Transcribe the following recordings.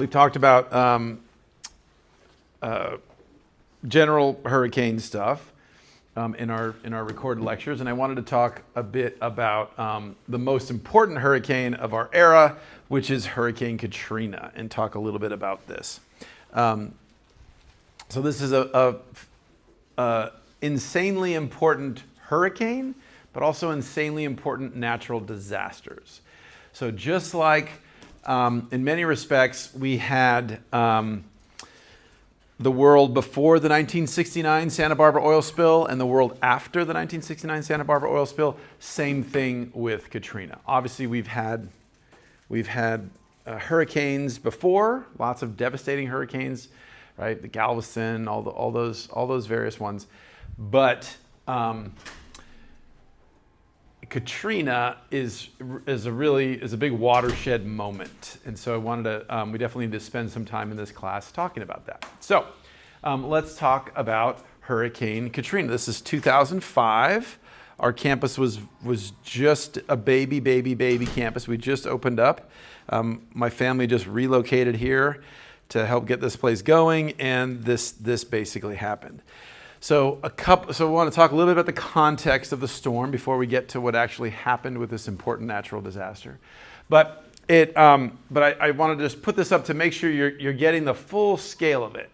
We've talked about general hurricane stuff in our recorded lectures, and I wanted to talk a bit about the most important hurricane of our era, which is Hurricane Katrina, and talk a little bit about this. So this is a insanely important hurricane, but also insanely important natural disasters. So just like in many respects we had the world before the 1969 Santa Barbara oil spill and the world after the 1969 Santa Barbara oil spill, same thing with Katrina. Obviously we've had hurricanes before, lots of devastating hurricanes, right? The Galveston, all those various ones, but Katrina is a big watershed moment, and so I wanted to we definitely need to spend some time in this class talking about that. So let's talk about Hurricane Katrina. This is 2005. Our campus was just a baby campus. We just opened up. My family just relocated here to help get this place going, and this basically happened. So I want to talk a little bit about the context of the storm before we get to what actually happened with this important natural disaster. But I wanted to just put this up to make sure you're getting the full scale of it.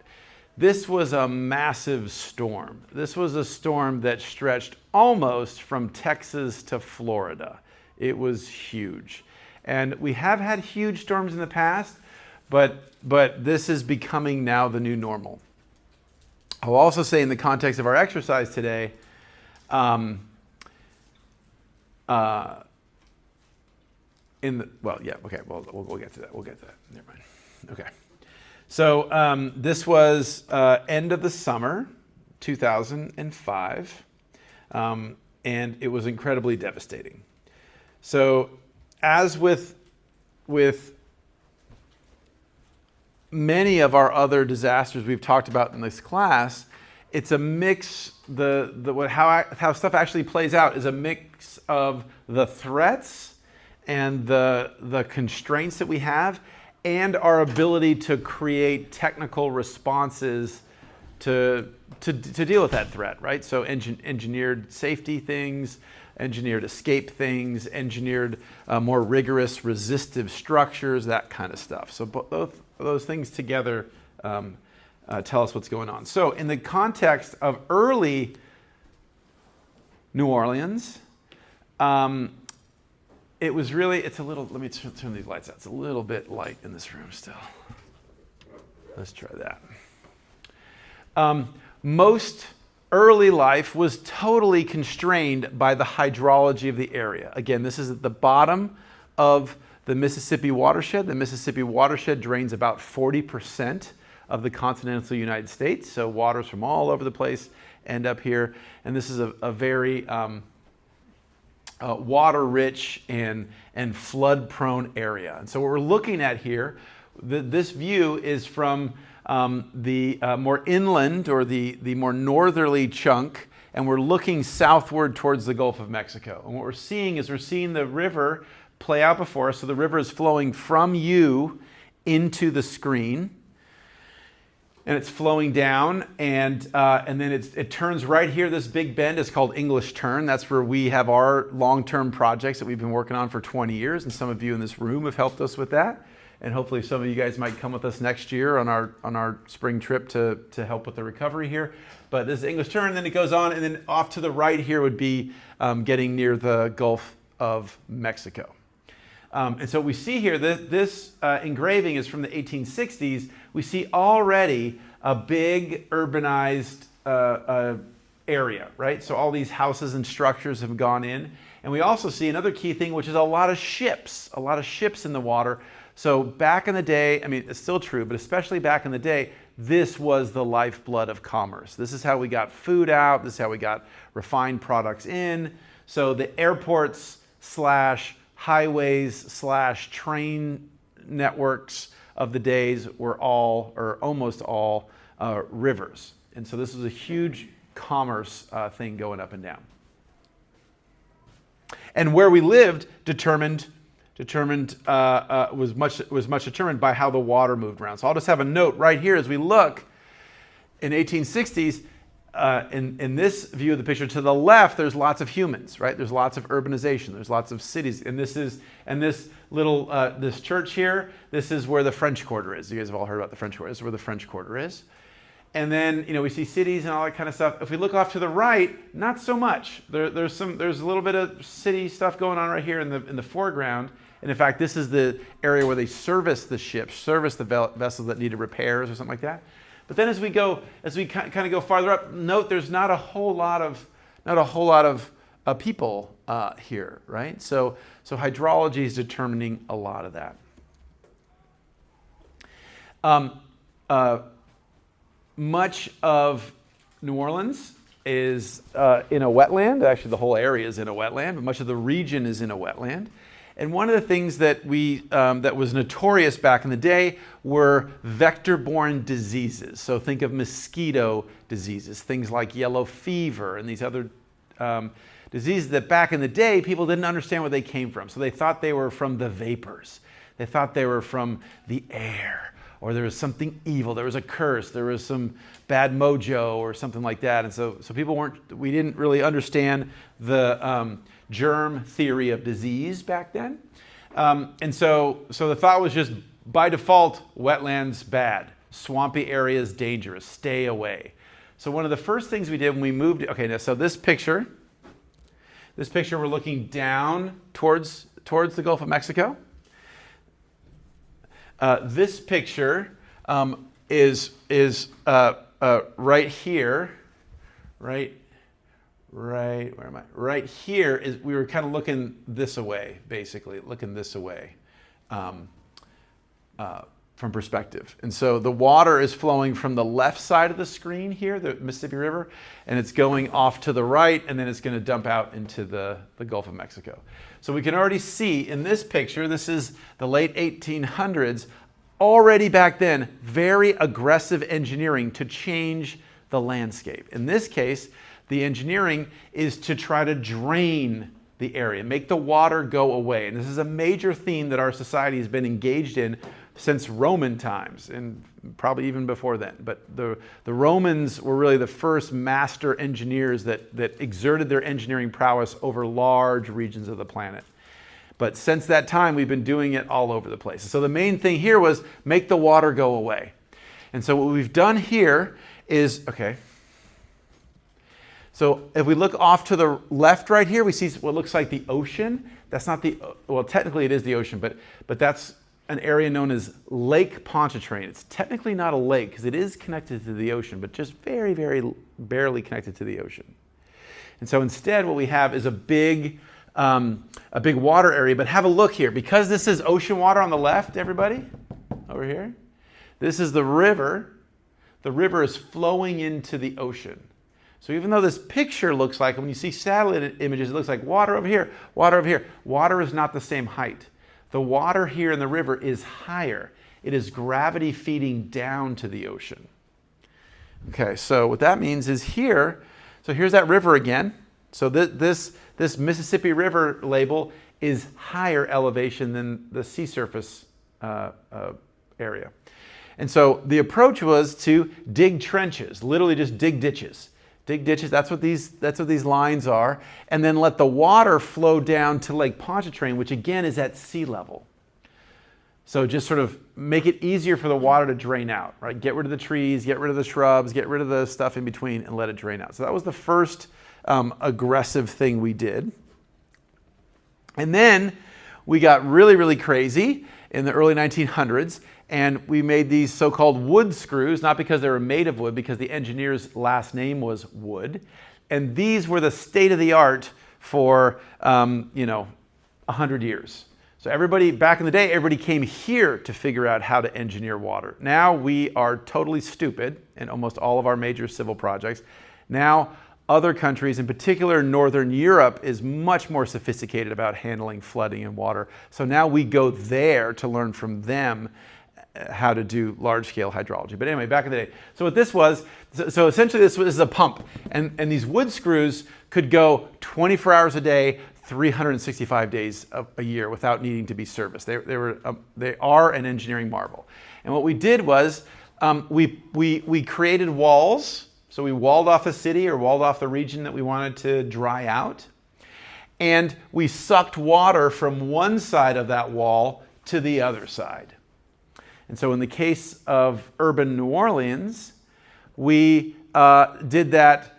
This was a massive storm. This was a storm that stretched almost from Texas to Florida. It was huge. And we have had huge storms in the past, but this is becoming now the new normal. I'll also say in the context of our exercise today, we'll get to that. Never mind. Okay. So this was end of the summer, 2005, and it was incredibly devastating. So as with many of our other disasters we've talked about in this class, it's a mix. How stuff actually plays out is a mix of the threats and the constraints that we have, and our ability to create technical responses to deal with that threat, right? So engineered safety things, engineered escape things, engineered more rigorous resistive structures, that kind of stuff. So both those things together tell us what's going on. So in the context of early New Orleans, it was really, let me turn these lights out. It's a little bit light in this room still. Let's try that. Most early life was totally constrained by the hydrology of the area. Again, this is at the bottom of the Mississippi watershed. The Mississippi watershed drains about 40% of the continental United States. So waters from all over the place end up here. And this is a very water-rich and flood-prone area. And so what we're looking at here, this view is from the more inland or the more northerly chunk, and we're looking southward towards the Gulf of Mexico. And what we're seeing the river play out before us. So the river is flowing from you into the screen, and it's flowing down, and then it turns right here. This big bend is called English Turn. That's where we have our long-term projects that we've been working on for 20 years, and some of you in this room have helped us with that. And hopefully some of you guys might come with us next year on our spring trip to help with the recovery here. But this is English Turn, and then it goes on, and then off to the right here would be getting near the Gulf of Mexico. And so we see here that this engraving is from the 1860s. We see already a big urbanized area, right? So all these houses and structures have gone in. And we also see another key thing, which is a lot of ships in the water. So back in the day, I mean, it's still true, but especially back in the day, this was the lifeblood of commerce. This is how we got food out. This is how we got refined products in. So the airports / highways / train networks of the days were all, or almost all, rivers. And so this was a huge commerce thing going up and down. And where we lived determined was much determined by how the water moved around. So I'll just have a note right here as we look. In 1860s, in this view of the picture to the left, there's lots of humans, right? There's lots of urbanization. There's lots of cities, and this little this church here. This is where the French Quarter is. You guys have all heard about the French Quarter. This is where the French Quarter is. And then we see cities and all that kind of stuff. If we look off to the right, not so much. There's a little bit of city stuff going on right here in the foreground. And in fact, this is the area where they service the ships, service the vessels that needed repairs or something like that. But then as we kind of go farther up, note there's not a whole lot of people here, right? So hydrology is determining a lot of that. Much of New Orleans is in a wetland. Actually, the whole area is in a wetland, but much of the region is in a wetland. And one of the things that that was notorious back in the day were vector-borne diseases. So think of mosquito diseases, things like yellow fever and these other diseases that back in the day people didn't understand where they came from. So they thought they were from the vapors. They thought they were from the air, or there was something evil, there was a curse, there was some bad mojo or something like that. And so we didn't really understand the germ theory of disease back then. And so the thought was just by default, wetlands bad, swampy areas dangerous, stay away. So one of the first things we did when we moved, so this picture we're looking down towards the Gulf of Mexico. This picture is right here, right where am I? Right here is we were kind of looking this away, basically looking this away from perspective. And so the water is flowing from the left side of the screen here, the Mississippi River, and it's going off to the right, and then it's going to dump out into the Gulf of Mexico. So we can already see in this picture, this is the late 1800s, already back then, very aggressive engineering to change the landscape. In this case, the engineering is to try to drain the area, make the water go away. And this is a major theme that our society has been engaged in since Roman times, and probably even before then. But the Romans were really the first master engineers that exerted their engineering prowess over large regions of the planet. But since that time, we've been doing it all over the place. So the main thing here was make the water go away. And so what we've done here is, so if we look off to the left right here, we see what looks like the ocean. That's not well, technically it is the ocean, but that's an area known as Lake Pontchartrain. It's technically not a lake because it is connected to the ocean, but just very, very barely connected to the ocean. And so instead what we have is a big water area, but have a look here. Because this is ocean water on the left, everybody, over here, this is the river. The river is flowing into the ocean. So even though this picture looks like, when you see satellite images, it looks like water over here, water over here. Water is not the same height. The water here in the river is higher. It is gravity feeding down to the ocean. Okay, so what that means is here, so here's that river again. So this Mississippi River label is higher elevation than the sea surface area. And so the approach was to dig trenches, literally just dig ditches. Dig ditches, that's what these lines are, and then let the water flow down to Lake Pontchartrain, which again is at sea level. So just sort of make it easier for the water to drain out, right? Get rid of the trees, get rid of the shrubs, get rid of the stuff in between, and let it drain out. So that was the first aggressive thing we did. And then we got really, really crazy in the early 1900s, and we made these so-called wood screws, not because they were made of wood, because the engineer's last name was Wood. And these were the state-of-the-art for, 100 years. So everybody, back in the day, everybody came here to figure out how to engineer water. Now we are totally stupid in almost all of our major civil projects. Now other countries, in particular Northern Europe, is much more sophisticated about handling flooding and water. So now we go there to learn from them how to do large-scale hydrology. But anyway, back in the day. So what this was, so essentially this is a pump. And these wood screws could go 24 hours a day, 365 days a year without needing to be serviced. They are an engineering marvel. And what we did was we created walls. So we walled off the city or walled off the region that we wanted to dry out. And we sucked water from one side of that wall to the other side. And so in the case of urban New Orleans, we did that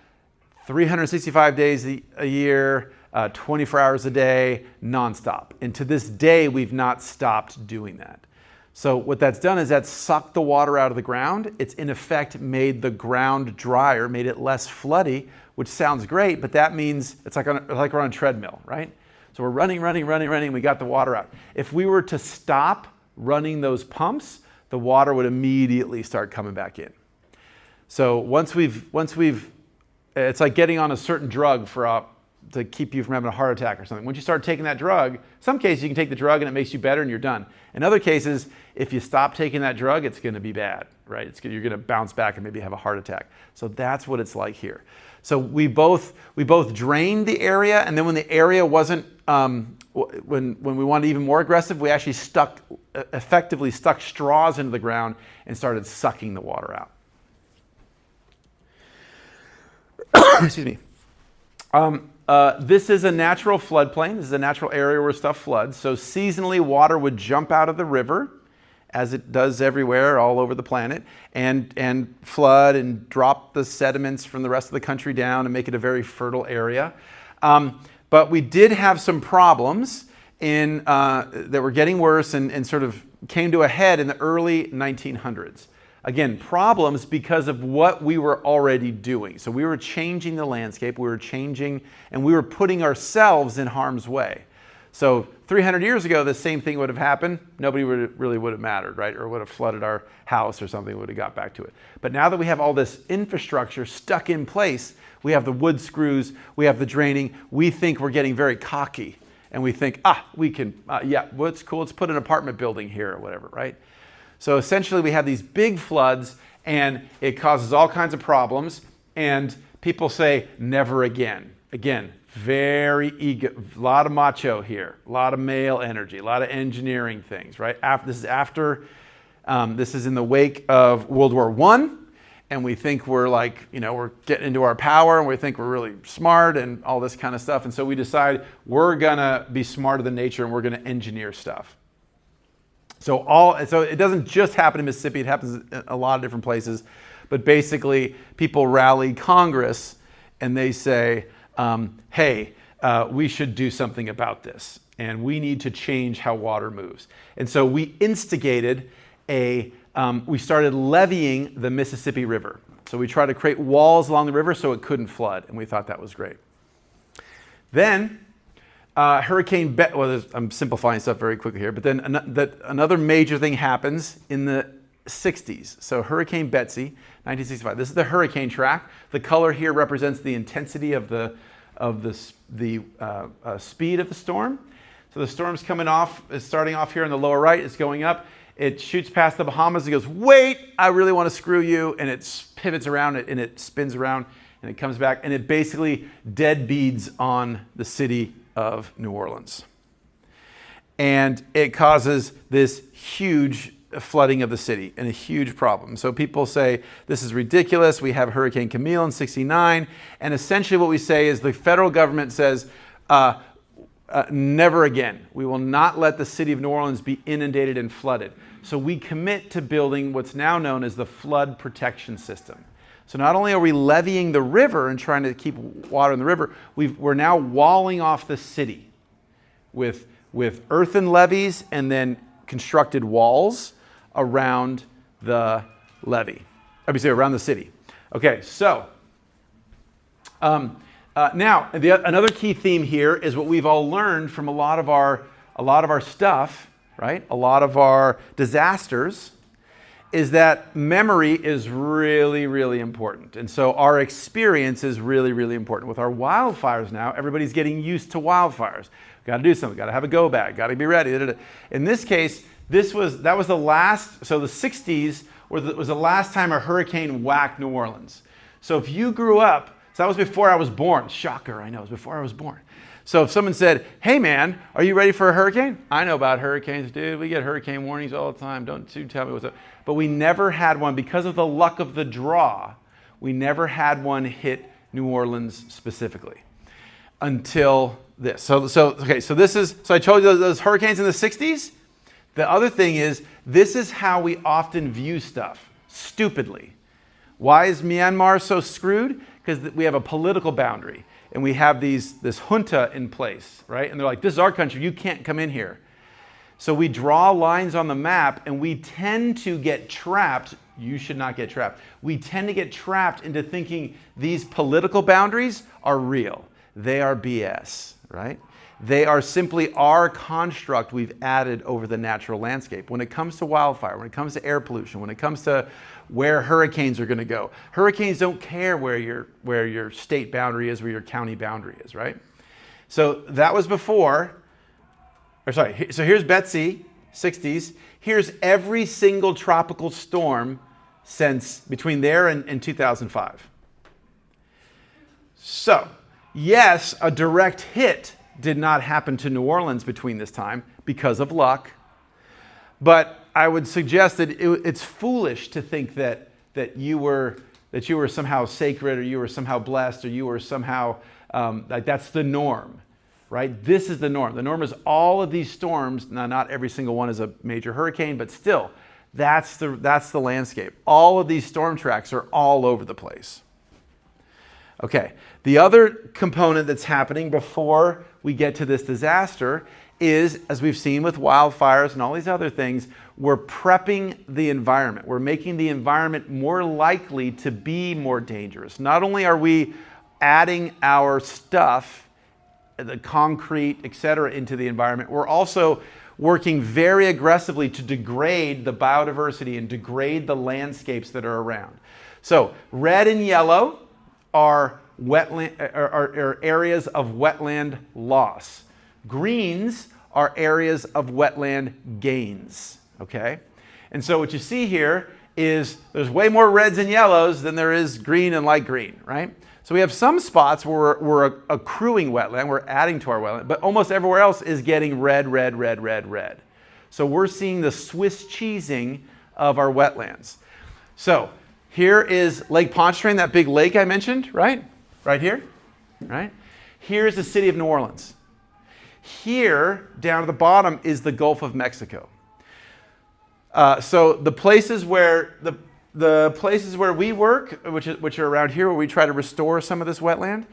365 days a year, 24 hours a day, nonstop. And to this day, we've not stopped doing that. So what that's done is that's sucked the water out of the ground. It's in effect made the ground drier, made it less floody, which sounds great, but that means it's like we're on a treadmill, right? So we're running, we got the water out. If we were to stop running those pumps, the water would immediately start coming back in. So once we've, it's like getting on a certain drug to keep you from having a heart attack or something. Once you start taking that drug, some cases you can take the drug and it makes you better and you're done. In other cases, if you stop taking that drug, it's going to be bad, right? You're going to bounce back and maybe have a heart attack. So that's what it's like here. So we both drained the area, and then when the area wasn't, when we wanted even more aggressive, we actually effectively stuck straws into the ground and started sucking the water out. Excuse me. This is a natural floodplain. This is a natural area where stuff floods. So seasonally, water would jump out of the river, as it does everywhere all over the planet, and flood and drop the sediments from the rest of the country down and make it a very fertile area. But we did have some problems that were getting worse and sort of came to a head in the early 1900s. Again, problems because of what we were already doing. So we were changing the landscape, we were changing, and we were putting ourselves in harm's way. So 300 years ago, the same thing would have happened. Nobody really would have mattered, right? Or would have flooded our house or something, would have got back to it. But now that we have all this infrastructure stuck in place, we have the wood screws, we have the draining, we think we're getting very cocky. And we think, we can, yeah, what's cool, let's put an apartment building here or whatever, right? So essentially we have these big floods and it causes all kinds of problems, and people say, never again. Again, very ego, a lot of macho here, a lot of male energy, a lot of engineering things, right? This is in the wake of World War I, and we think we're like, we're getting into our power, and we think we're really smart and all this kind of stuff. And so we decide we're gonna be smarter than nature and we're gonna engineer stuff. So it doesn't just happen in Mississippi, it happens in a lot of different places. But basically, people rally Congress and they say, hey, we should do something about this, and we need to change how water moves. And so we instigated we started leveeing the Mississippi River. So we tried to create walls along the river so it couldn't flood, and we thought that was great. Then Hurricane Betsy, I'm simplifying stuff very quickly here, but then another major thing happens in the 60s. So Hurricane Betsy, 1965. This is the hurricane track. The color here represents the intensity of the speed of the storm. So the storm's starting off here in the lower right. It's going up. It shoots past the Bahamas. It goes, wait, I really want to screw you. And it pivots around and it spins around and it comes back. And it basically deadbeats on the city of New Orleans. And it causes this huge flooding of the city and a huge problem. So people say, this is ridiculous. We have Hurricane Camille in '69. And essentially what we say is the federal government says, never again. We will not let the city of New Orleans be inundated and flooded. So we commit to building what's now known as the flood protection system. So not only are we leveeing the river and trying to keep water in the river, we're now walling off the city with earthen levees and then constructed walls around the levee. Around the city. Okay, so now another key theme here is what we've all learned from a lot of our stuff, right? A lot of our disasters, is that memory is really, really important. And so our experience is really, really important. With our wildfires now, everybody's getting used to wildfires. Got to do something, got to have a go bag, got to be ready. In this case, that was the last, so the 60s was the last time a hurricane whacked New Orleans. So if you grew up, so that was before I was born. Shocker, I know, it was before I was born. So if someone said, hey man, are you ready for a hurricane? I know about hurricanes, dude. We get hurricane warnings all the time. Don't you tell me what's up. But we never had one, because of the luck of the draw, we never had one hit New Orleans specifically until this. So I told you those hurricanes in the 60s. The other thing is, this is how we often view stuff, stupidly. Why is Myanmar so screwed? Because we have a political boundary, and we have this junta in place, right? And they're like, this is our country, you can't come in here. So we draw lines on the map, and we tend to get trapped. You should not get trapped. We tend to get trapped into thinking these political boundaries are real. They are BS, right? They are simply our construct we've added over the natural landscape. When it comes to wildfire, when it comes to air pollution, when it comes to where hurricanes are going to go, hurricanes don't care where your state boundary is, where your county boundary is, right? So that was before, so here's Betsy, 60s. Here's every single tropical storm since between there and 2005. So, yes, a direct hit did not happen to New Orleans between this time because of luck, but I would suggest that it's foolish to think that you were somehow sacred, or you were somehow blessed, or you were somehow like that's the norm, right? This is the norm. The norm is all of these storms. Now, not every single one is a major hurricane, but still, that's the landscape. All of these storm tracks are all over the place. Okay, the other component that's happening before we get to this disaster is, as we've seen with wildfires and all these other things, we're prepping the environment. We're making the environment more likely to be more dangerous. Not only are we adding our stuff, the concrete, etc., into the environment, we're also working very aggressively to degrade the biodiversity and degrade the landscapes that are around. So red and yellow are areas of wetland loss. Greens are areas of wetland gains, okay? And so what you see here is there's way more reds and yellows than there is green and light green, right? So we have some spots where we're accruing wetland, we're adding to our wetland, but almost everywhere else is getting red, red, red, red, red. So we're seeing the Swiss cheesing of our wetlands. So here is Lake Pontchartrain, that big lake I mentioned, right? Right here, right? Here's the city of New Orleans. Here, down at the bottom, is the Gulf of Mexico. So the places where the places where we work, which are around here, where we try to restore some of this wetland,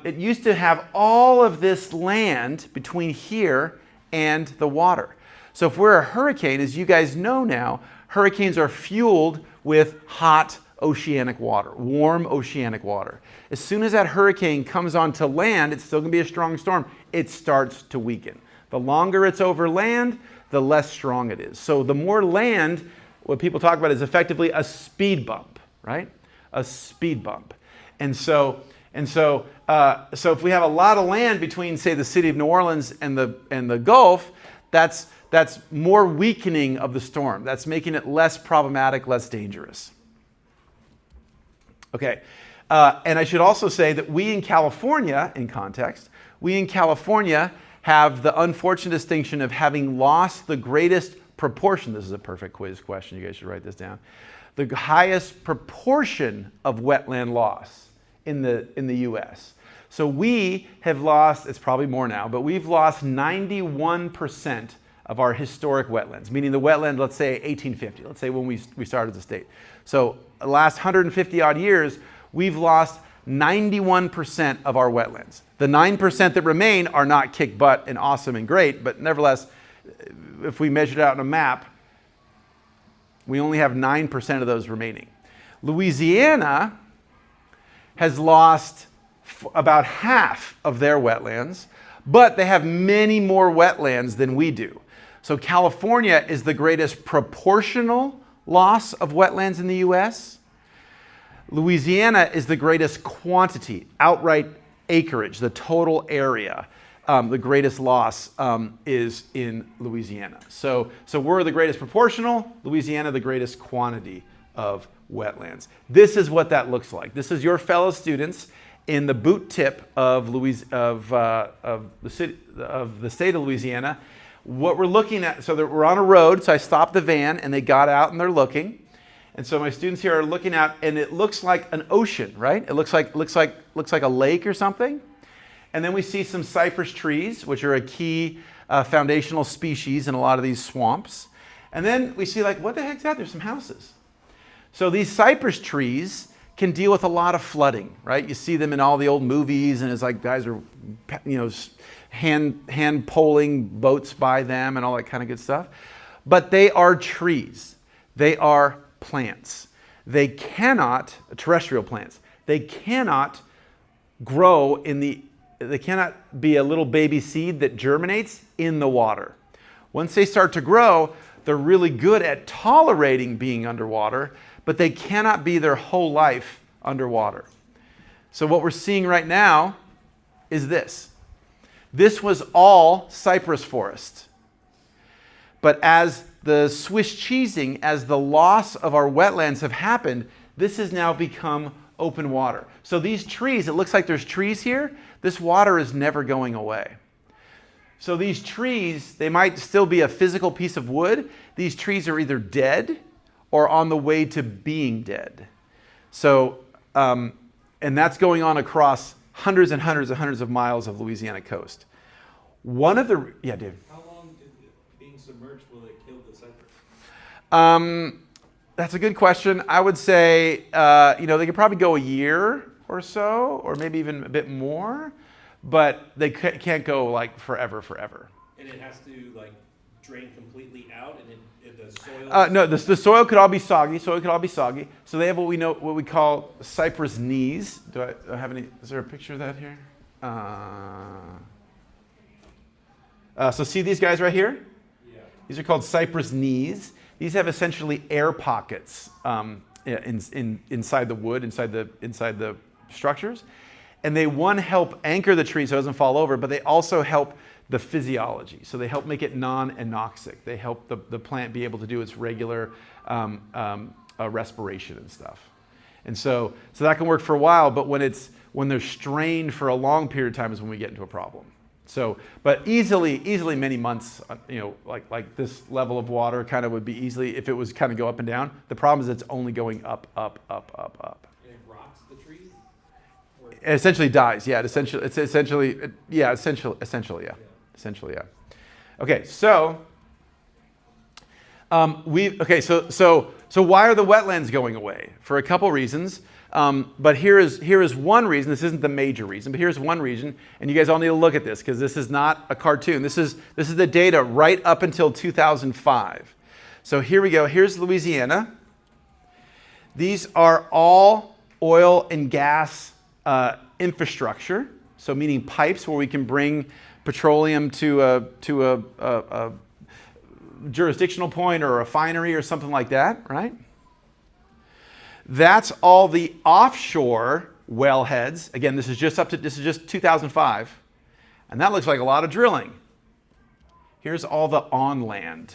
it used to have all of this land between here and the water. So if we're a hurricane, as you guys know now, hurricanes are fueled with hot oceanic water, warm oceanic water. As soon as that hurricane comes onto land, it's still going to be a strong storm. It starts to weaken. The longer it's over land, the less strong it is. So the more land, what people talk about is effectively a speed bump, right? A speed bump. So if we have a lot of land between, say, the city of New Orleans and the Gulf, that's more weakening of the storm. That's making it less problematic, less dangerous. Okay, and I should also say that we in California, in context, we in California have the unfortunate distinction of having lost the greatest proportion. This is a perfect quiz question. You guys should write this down. The highest proportion of wetland loss in the U.S. So we have lost, it's probably more now, but we've lost 91% of our historic wetlands, meaning the wetland, let's say 1850, let's say when we started the state. So the last 150 odd years, we've lost 91% of our wetlands. The 9% that remain are not kick butt and awesome and great, but nevertheless, if we measured it out on a map, we only have 9% of those remaining. Louisiana has lost about half of their wetlands, but they have many more wetlands than we do. So California is the greatest proportional loss of wetlands in the US. Louisiana is the greatest quantity, outright acreage, the total area. The greatest loss is in Louisiana. So we're the greatest proportional, Louisiana the greatest quantity of wetlands. This is what that looks like. This is your fellow students, in the boot tip of the state of Louisiana. What we're looking at, so that we're on a road, so I stopped the van and they got out and they're looking. And so my students here are looking out and it looks like an ocean, right? It looks like a lake or something. And then we see some cypress trees, which are a key foundational species in a lot of these swamps. And then we see like, what the heck's that? There's some houses. So these cypress trees can deal with a lot of flooding, right? You see them in all the old movies and it's like guys are, hand poling boats by them and all that kind of good stuff. But they are trees. They are plants. They cannot, terrestrial plants, they cannot grow they cannot be a little baby seed that germinates in the water. Once they start to grow, they're really good at tolerating being underwater, but they cannot be their whole life underwater. So what we're seeing right now is this. This was all cypress forest. But as the Swiss cheesing, as the loss of our wetlands have happened, this has now become open water. So these trees, it looks like there's trees here. This water is never going away. So these trees, they might still be a physical piece of wood. These trees are either dead or on the way to being dead. So, and that's going on across hundreds and hundreds and hundreds of miles of Louisiana coast. One of the, yeah, Dave. How long being submerged will it kill the cypress? That's a good question. I would say, they could probably go a year or so, or maybe even a bit more, but they can't go like forever. And it has to like drain completely out, and the soil. No, the soil could all be soggy. So they have what we call cypress knees. Do I have any? Is there a picture of that here? So see these guys right here? Yeah. These are called cypress knees. These have essentially air pockets inside the wood, inside the structures, and they help anchor the tree so it doesn't fall over, but they also help the physiology. So they help make it non-anoxic. They help the plant be able to do its regular respiration and stuff. And so that can work for a while, but when they're strained for a long period of time is when we get into a problem. So, but easily many months, like this level of water kind of would be easily, if it was kind of go up and down. The problem is it's only going up. And it rots the tree? It essentially dies, yeah. Essentially, yeah. Okay, so so why are the wetlands going away? For a couple reasons. But here is one reason. This isn't the major reason, but here's one reason, and you guys all need to look at this because this is not a cartoon. This is the data right up until 2005. So here we go. Here's Louisiana. These are all oil and gas infrastructure. So meaning pipes where we can bring petroleum to a jurisdictional point or a refinery or something like that, right? That's all the offshore wellheads. Again, this is just 2005. And that looks like a lot of drilling. Here's all the on land.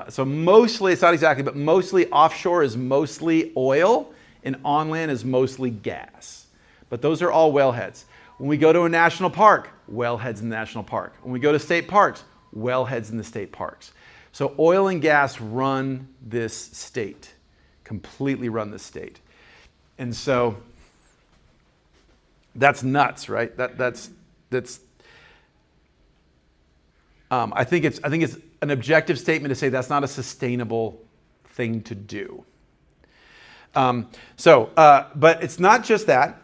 So mostly, it's not exactly, but mostly offshore is mostly oil and on land is mostly gas. But those are all wellheads. When we go to a national park, wellheads in the national park. When we go to state parks, wellheads in the state parks. So oil and gas run this state. Completely run the state. And so that's nuts, right? That's I think it's an objective statement to say that's not a sustainable thing to do. But it's not just that.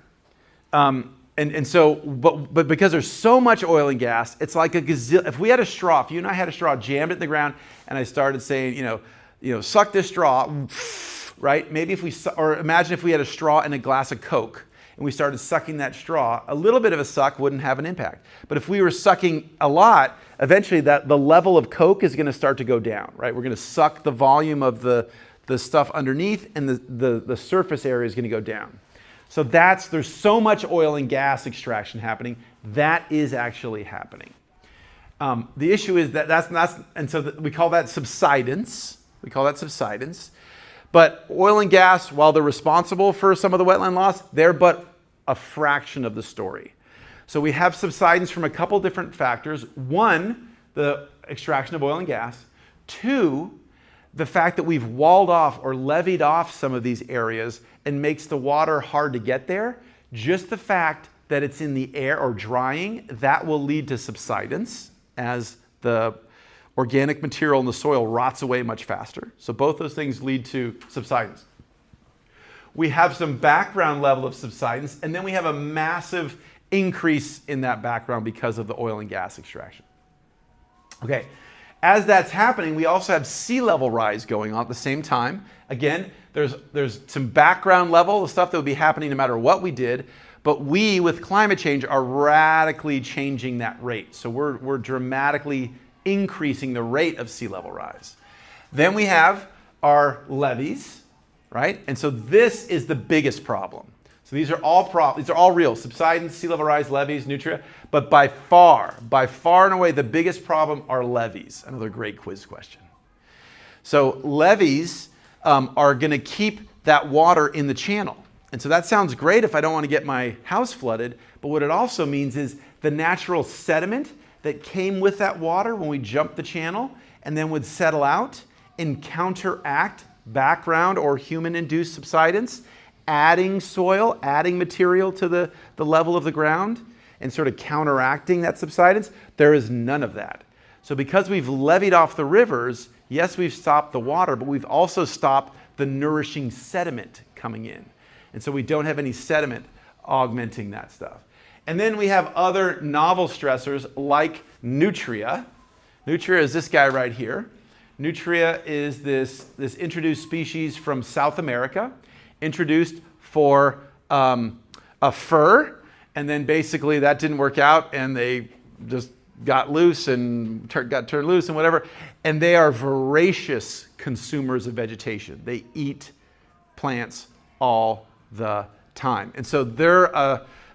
But because there's so much oil and gas, it's like a gazillion. If we had a straw, if you and I had a straw, jammed it in the ground, and I started saying, suck this straw, right? Maybe or imagine if we had a straw in a glass of Coke and we started sucking that straw, a little bit of a suck wouldn't have an impact. But if we were sucking a lot, eventually the level of Coke is going to start to go down, right? We're going to suck the volume of the stuff underneath and the surface area is going to go down. So there's so much oil and gas extraction happening. That is actually happening. The issue is we call that subsidence. But oil and gas, while they're responsible for some of the wetland loss, they're but a fraction of the story. So we have subsidence from a couple different factors. One, the extraction of oil and gas. Two, the fact that we've walled off or levied off some of these areas and makes the water hard to get there. Just the fact that it's in the air or drying, that will lead to subsidence as the organic material in the soil rots away much faster. So both those things lead to subsidence. We have some background level of subsidence, and then we have a massive increase in that background because of the oil and gas extraction. Okay, as that's happening, we also have sea level rise going on at the same time. Again, there's some background level of stuff that would be happening no matter what we did, but we, with climate change, are radically changing that rate. So we're dramatically increasing the rate of sea level rise. Then we have our levees, right? And so this is the biggest problem. So these are all real: subsidence, sea level rise, levees, nutria. But by far and away, the biggest problem are levees. Another great quiz question. So levees are going to keep that water in the channel. And so that sounds great if I don't want to get my house flooded, but what it also means is the natural sediment that came with that water when we jumped the channel and then would settle out and counteract background or human-induced subsidence, adding soil, adding material to the level of the ground and sort of counteracting that subsidence. There is none of that. So because we've levied off the rivers, yes, we've stopped the water, but we've also stopped the nourishing sediment coming in. And so we don't have any sediment augmenting that stuff. And then we have other novel stressors like nutria. Nutria is this guy right here. Nutria is this introduced species from South America, introduced for a fur, and then basically that didn't work out and they just got loose and got turned loose and whatever. And they are voracious consumers of vegetation. They eat plants all the time. And so they're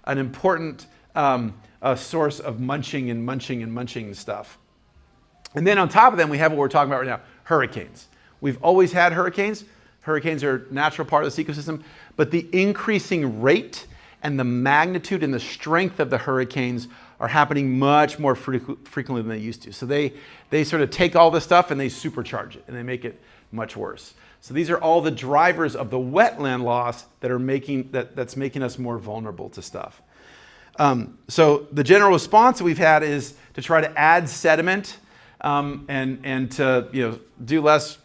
an important source of munching stuff. And then on top of them, we have what we're talking about right now, hurricanes. We've always had hurricanes. Hurricanes are a natural part of this ecosystem, but the increasing rate and the magnitude and the strength of the hurricanes are happening much more frequently than they used to. So they sort of take all this stuff and they supercharge it and they make it much worse. So these are all the drivers of the wetland loss that are that's making us more vulnerable to stuff. So the general response that we've had is to try to add sediment and to do less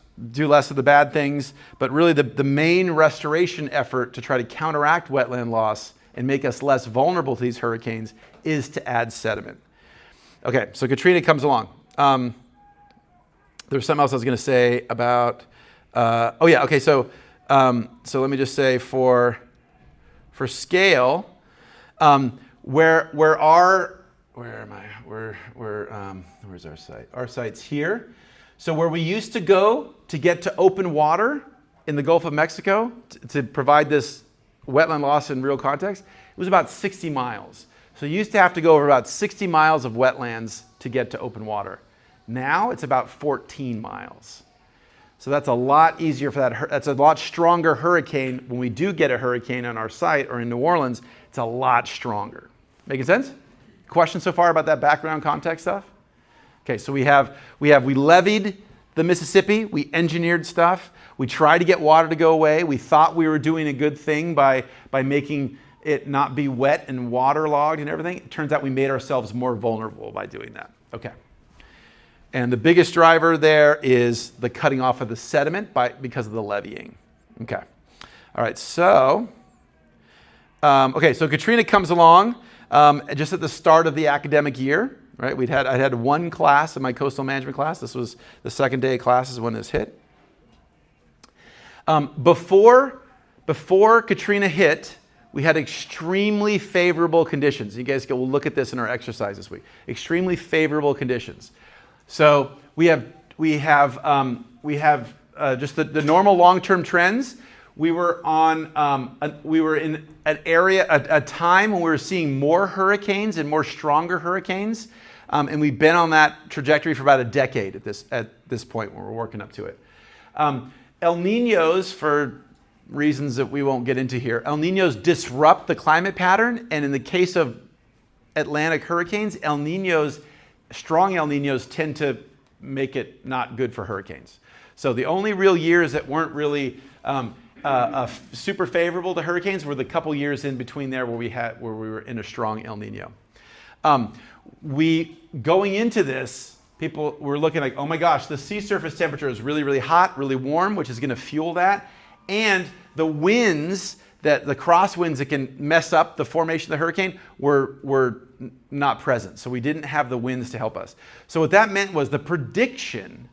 of the bad things. But really the main restoration effort to try to counteract wetland loss and make us less vulnerable to these hurricanes is to add sediment. Okay, so Katrina comes along. There's something else I was going to say about. So let me just say for scale, where's our site? Our site's here. So where we used to go to get to open water in the Gulf of Mexico to provide this wetland loss in real context, it was about 60 miles. So you used to have to go over about 60 miles of wetlands to get to open water. Now it's about 14 miles. So that's a lot easier for that. That's a lot stronger hurricane. When we do get a hurricane on our site or in New Orleans, it's a lot stronger. Making sense? Questions so far about that background context stuff? Okay, so we levied the Mississippi. We engineered stuff. We tried to get water to go away. We thought we were doing a good thing by making it not be wet and waterlogged and everything. It turns out we made ourselves more vulnerable by doing that. Okay. And the biggest driver there is the cutting off of the sediment because of the leveeing. Okay. All right, so Katrina comes along just at the start of the academic year, right? I had one class in my coastal management class. This was the second day of classes when this hit. Before Katrina hit, we had extremely favorable conditions. You guys will look at this in our exercise this week. Extremely favorable conditions. So we have just the normal long-term trends. We were in an area, a time when we were seeing more hurricanes and more stronger hurricanes, and we've been on that trajectory for about a decade at this point when we're working up to it. El Niños for reasons that we won't get into here. El Niños disrupt the climate pattern, and in the case of Atlantic hurricanes, strong El Niños tend to make it not good for hurricanes. So the only real years that weren't really super favorable to hurricanes were the couple years in between there where we were in a strong El Nino. Going into this, people were looking like, oh my gosh, the sea surface temperature is really, really hot, really warm, which is going to fuel that. And the winds, the crosswinds that can mess up the formation of the hurricane were not present. So we didn't have the winds to help us. So what that meant was the prediction,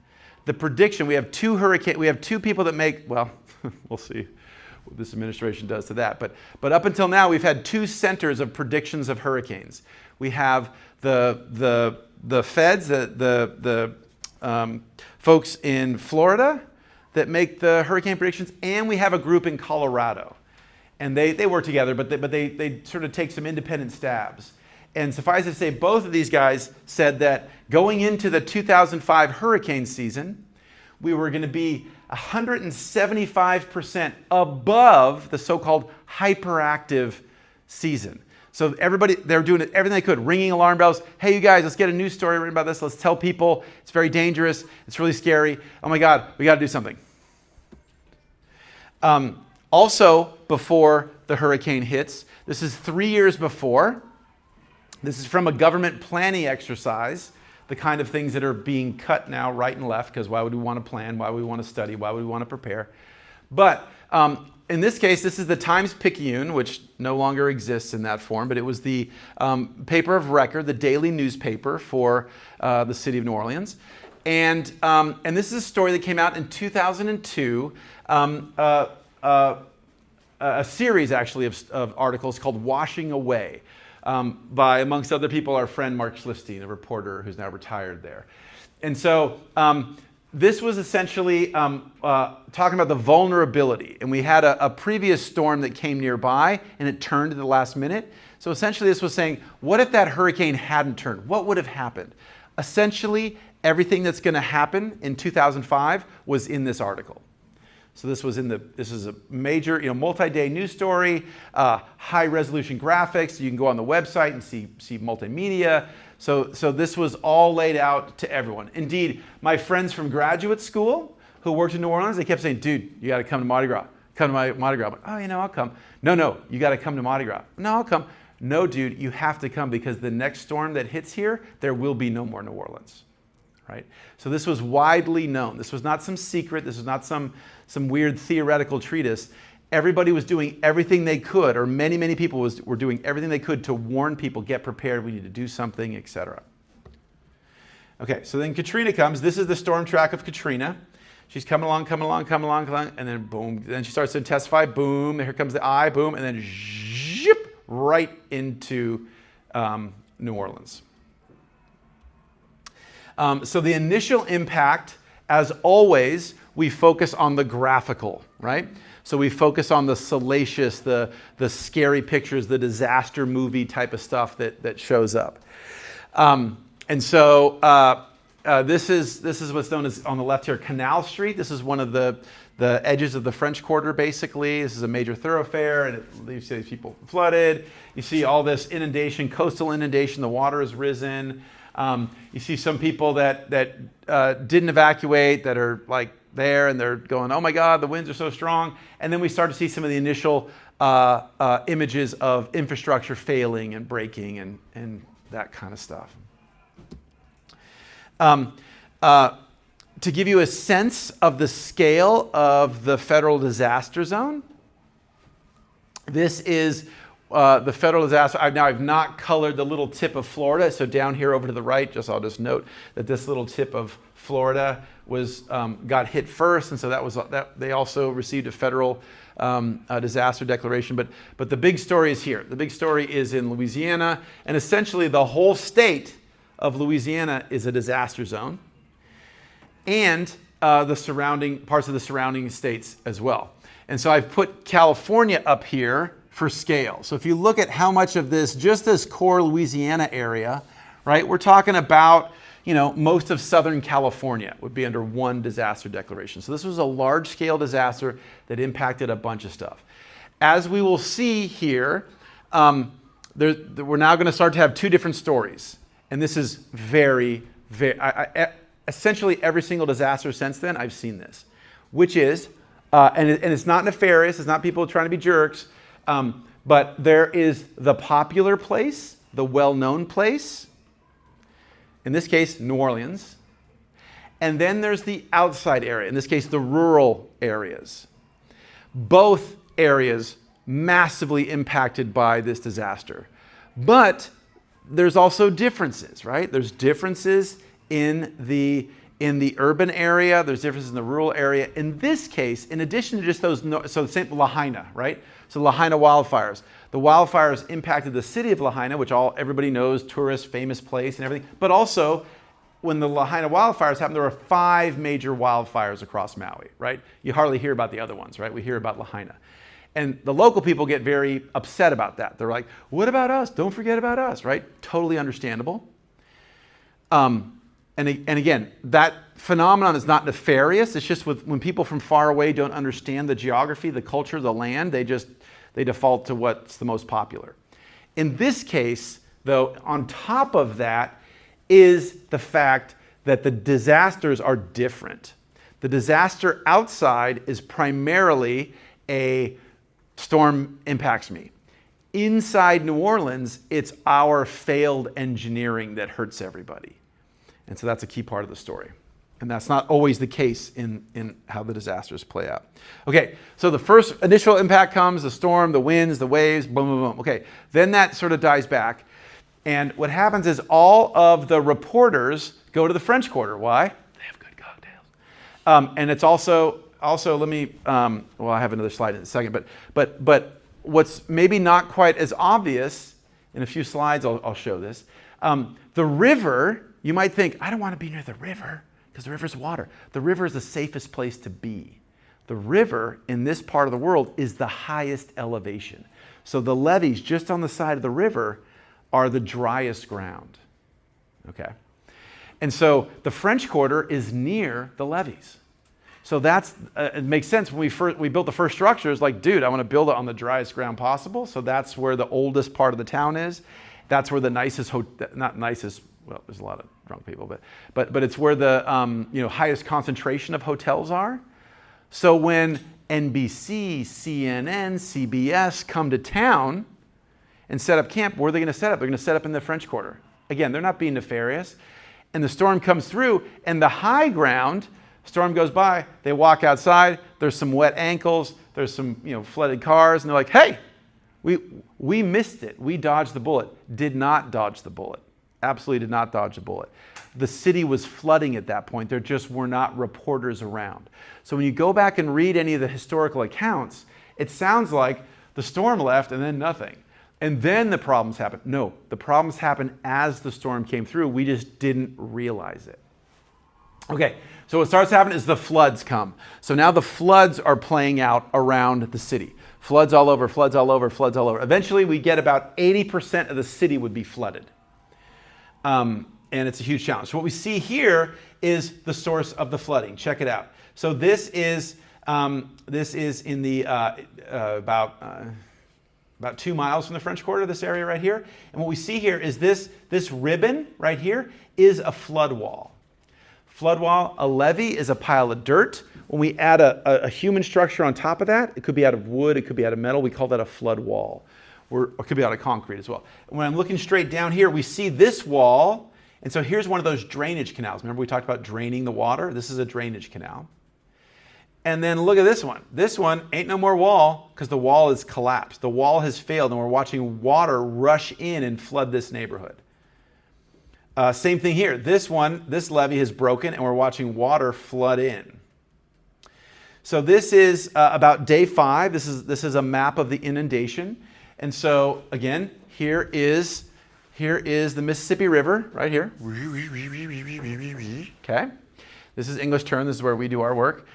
we have two people that make, well, we'll see what this administration does to that. But up until now, we've had two centers of predictions of hurricanes. We have the feds, the folks in Florida that make the hurricane predictions, and we have a group in Colorado. And they work together, but they sort of take some independent stabs. And suffice to say, both of these guys said that going into the 2005 hurricane season, we were going to be 175% above the so-called hyperactive season. So they're doing everything they could, ringing alarm bells. Hey, you guys, let's get a news story written about this. Let's tell people it's very dangerous. It's really scary. Oh my God, we got to do something. Also, before the hurricane hits, this is 3 years before. This is from a government planning exercise, the kind of things that are being cut now right and left, because why would we want to plan? Why would we want to study? Why would we want to prepare? But in this case, this is the Times-Picayune, which no longer exists in that form, but it was the paper of record, the daily newspaper for the city of New Orleans. And this is a story that came out in 2002, a series actually of articles called Washing Away by, amongst other people, our friend Mark Schliffstein, a reporter who's now retired there. And so this was essentially talking about the vulnerability. And we had a previous storm that came nearby and it turned at the last minute. So essentially this was saying, what if that hurricane hadn't turned? What would have happened? Essentially, everything that's going to happen in 2005 was in this article. So this is a major, multi-day news story, high resolution graphics. You can go on the website and see multimedia. So this was all laid out to everyone. Indeed, my friends from graduate school who worked in New Orleans, they kept saying, dude, you got to come to Mardi Gras. Come to my Mardi Gras. I'm like, oh, I'll come. No, you got to come to Mardi Gras. No, I'll come. No, dude, you have to come because the next storm that hits here, there will be no more New Orleans. Right? So this was widely known. This was not some secret. This was not some weird theoretical treatise. Everybody was doing everything they could, or many people were doing everything they could to warn people, get prepared, we need to do something, etc. Okay, so then Katrina comes. This is the storm track of Katrina. She's coming along, and then boom. Then she starts to intensify, boom. Here comes the eye, boom, and then zip right into New Orleans. So the initial impact, as always, we focus on the graphical, right? So we focus on the salacious, the scary pictures, the disaster movie type of stuff that shows up. And so this is what's known as, on the left here, Canal Street. This is one of the edges of the French Quarter, basically. This is a major thoroughfare, and you see these people flooded. You see all this inundation, coastal inundation. The water has risen. You see some people that didn't evacuate that are like there and they're going, oh my God, the winds are so strong. And then we start to see some of the initial images of infrastructure failing and breaking and that kind of stuff. To give you a sense of the scale of the federal disaster zone, this is the federal disaster. I've not colored the little tip of Florida. So down here over to the right, I'll just note that this little tip of Florida got hit first, and so that they also received a federal disaster declaration. But the big story is here. The big story is in Louisiana, and essentially the whole state of Louisiana is a disaster zone, and the surrounding parts of the surrounding states as well. And so I've put California up here for scale. So if you look at how much of this, just this core Louisiana area, right, we're talking about, most of Southern California would be under one disaster declaration. So this was a large-scale disaster that impacted a bunch of stuff. As we will see here, we're now going to start to have two different stories. And this is essentially every single disaster since then, I've seen this, which is, and it's not nefarious, it's not people trying to be jerks, but there is the popular place, the well-known place, in this case, New Orleans, and then there's the outside area, in this case, the rural areas. Both areas massively impacted by this disaster. But there's also differences, right? There's differences in the urban area, there's differences in the rural area. In this case, in addition to just those, so the same Lahaina, right? So Lahaina wildfires. The wildfires impacted the city of Lahaina, which everybody knows, tourist, famous place and everything. But also, when the Lahaina wildfires happened, there were 5 major wildfires across Maui, right? You hardly hear about the other ones, right? We hear about Lahaina. And the local people get very upset about that. They're like, what about us? Don't forget about us, right? Totally understandable. And again, that phenomenon is not nefarious. It's just when people from far away don't understand the geography, the culture, the land, they default to what's the most popular. In this case, though, on top of that is the fact that the disasters are different. The disaster outside is primarily a storm impacts me. Inside New Orleans, it's our failed engineering that hurts everybody. And so that's a key part of the story. And that's not always the case in how the disasters play out. Okay, so the first initial impact comes, the storm, the winds, the waves, boom, boom, boom. Okay, then that sort of dies back. And what happens is all of the reporters go to the French Quarter. Why? They have good cocktails. And it's also let me, well, I have another slide in a second, but what's maybe not quite as obvious, in a few slides I'll show this, the river, you might think, I don't want to be near the river, because the river's water. The river is the safest place to be. The river in this part of the world is the highest elevation. So the levees just on the side of the river are the driest ground, okay? And so the French Quarter is near the levees. So it makes sense. When we built the first structure, it's like, dude, I want to build it on the driest ground possible. So that's where the oldest part of the town is. That's where the nicest, not nicest, well, there's a lot of drunk people, but it's where the highest concentration of hotels are. So when NBC, CNN, CBS come to town and set up camp, where are they going to set up? They're going to set up in the French Quarter. Again, they're not being nefarious. And the storm comes through, and the high ground, storm goes by, they walk outside, there's some wet ankles, there's some flooded cars, and they're like, hey, we missed it. We dodged the bullet. Did not dodge the bullet. Absolutely did not dodge the bullet. The city was flooding at that point. There just were not reporters around. So when you go back and read any of the historical accounts, it sounds like the storm left and then nothing. And then the problems happened. No, the problems happened as the storm came through. We just didn't realize it. Okay, so what starts happening is the floods come. So now the floods are playing out around the city. Floods all over, floods all over, floods all over. Eventually we get about 80% of the city would be flooded. And it's a huge challenge. So what we see here is the source of the flooding. Check it out. So this is in the about 2 miles from the French Quarter, this area right here. And what we see here is this ribbon right here is a flood wall. Flood wall, a levee is a pile of dirt. When we add a human structure on top of that, it could be out of wood, it could be out of metal, we call that a flood wall. Or it could be out of concrete as well. And when I'm looking straight down here, we see this wall. And so here's one of those drainage canals. Remember we talked about draining the water? This is a drainage canal. And then look at this one. This one ain't no more wall because the wall is collapsed. The wall has failed and we're watching water rush in and flood this neighborhood. Same thing here. This levee has broken and we're watching water flood in. So this is about day 5. This is a map of the inundation. And so again, here is the Mississippi River right here. Okay. This is English Turn. This is where we do our work.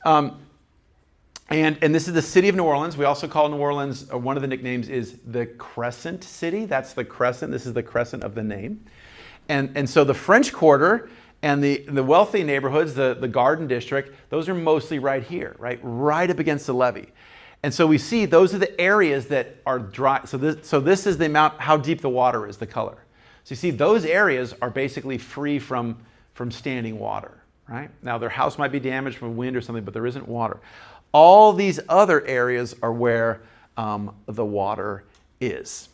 And this is the city of New Orleans. We also call New Orleans, one of the nicknames is the Crescent City. That's the crescent. This is the crescent of the name. And so the French Quarter and the wealthy neighborhoods, the Garden District, those are mostly right here, right up against the levee. And so we see those are the areas that are dry. So this is the amount, how deep the water is, the color. So you see those areas are basically free from standing water, right? Now their house might be damaged from wind or something, but there isn't water. All these other areas are where the water is.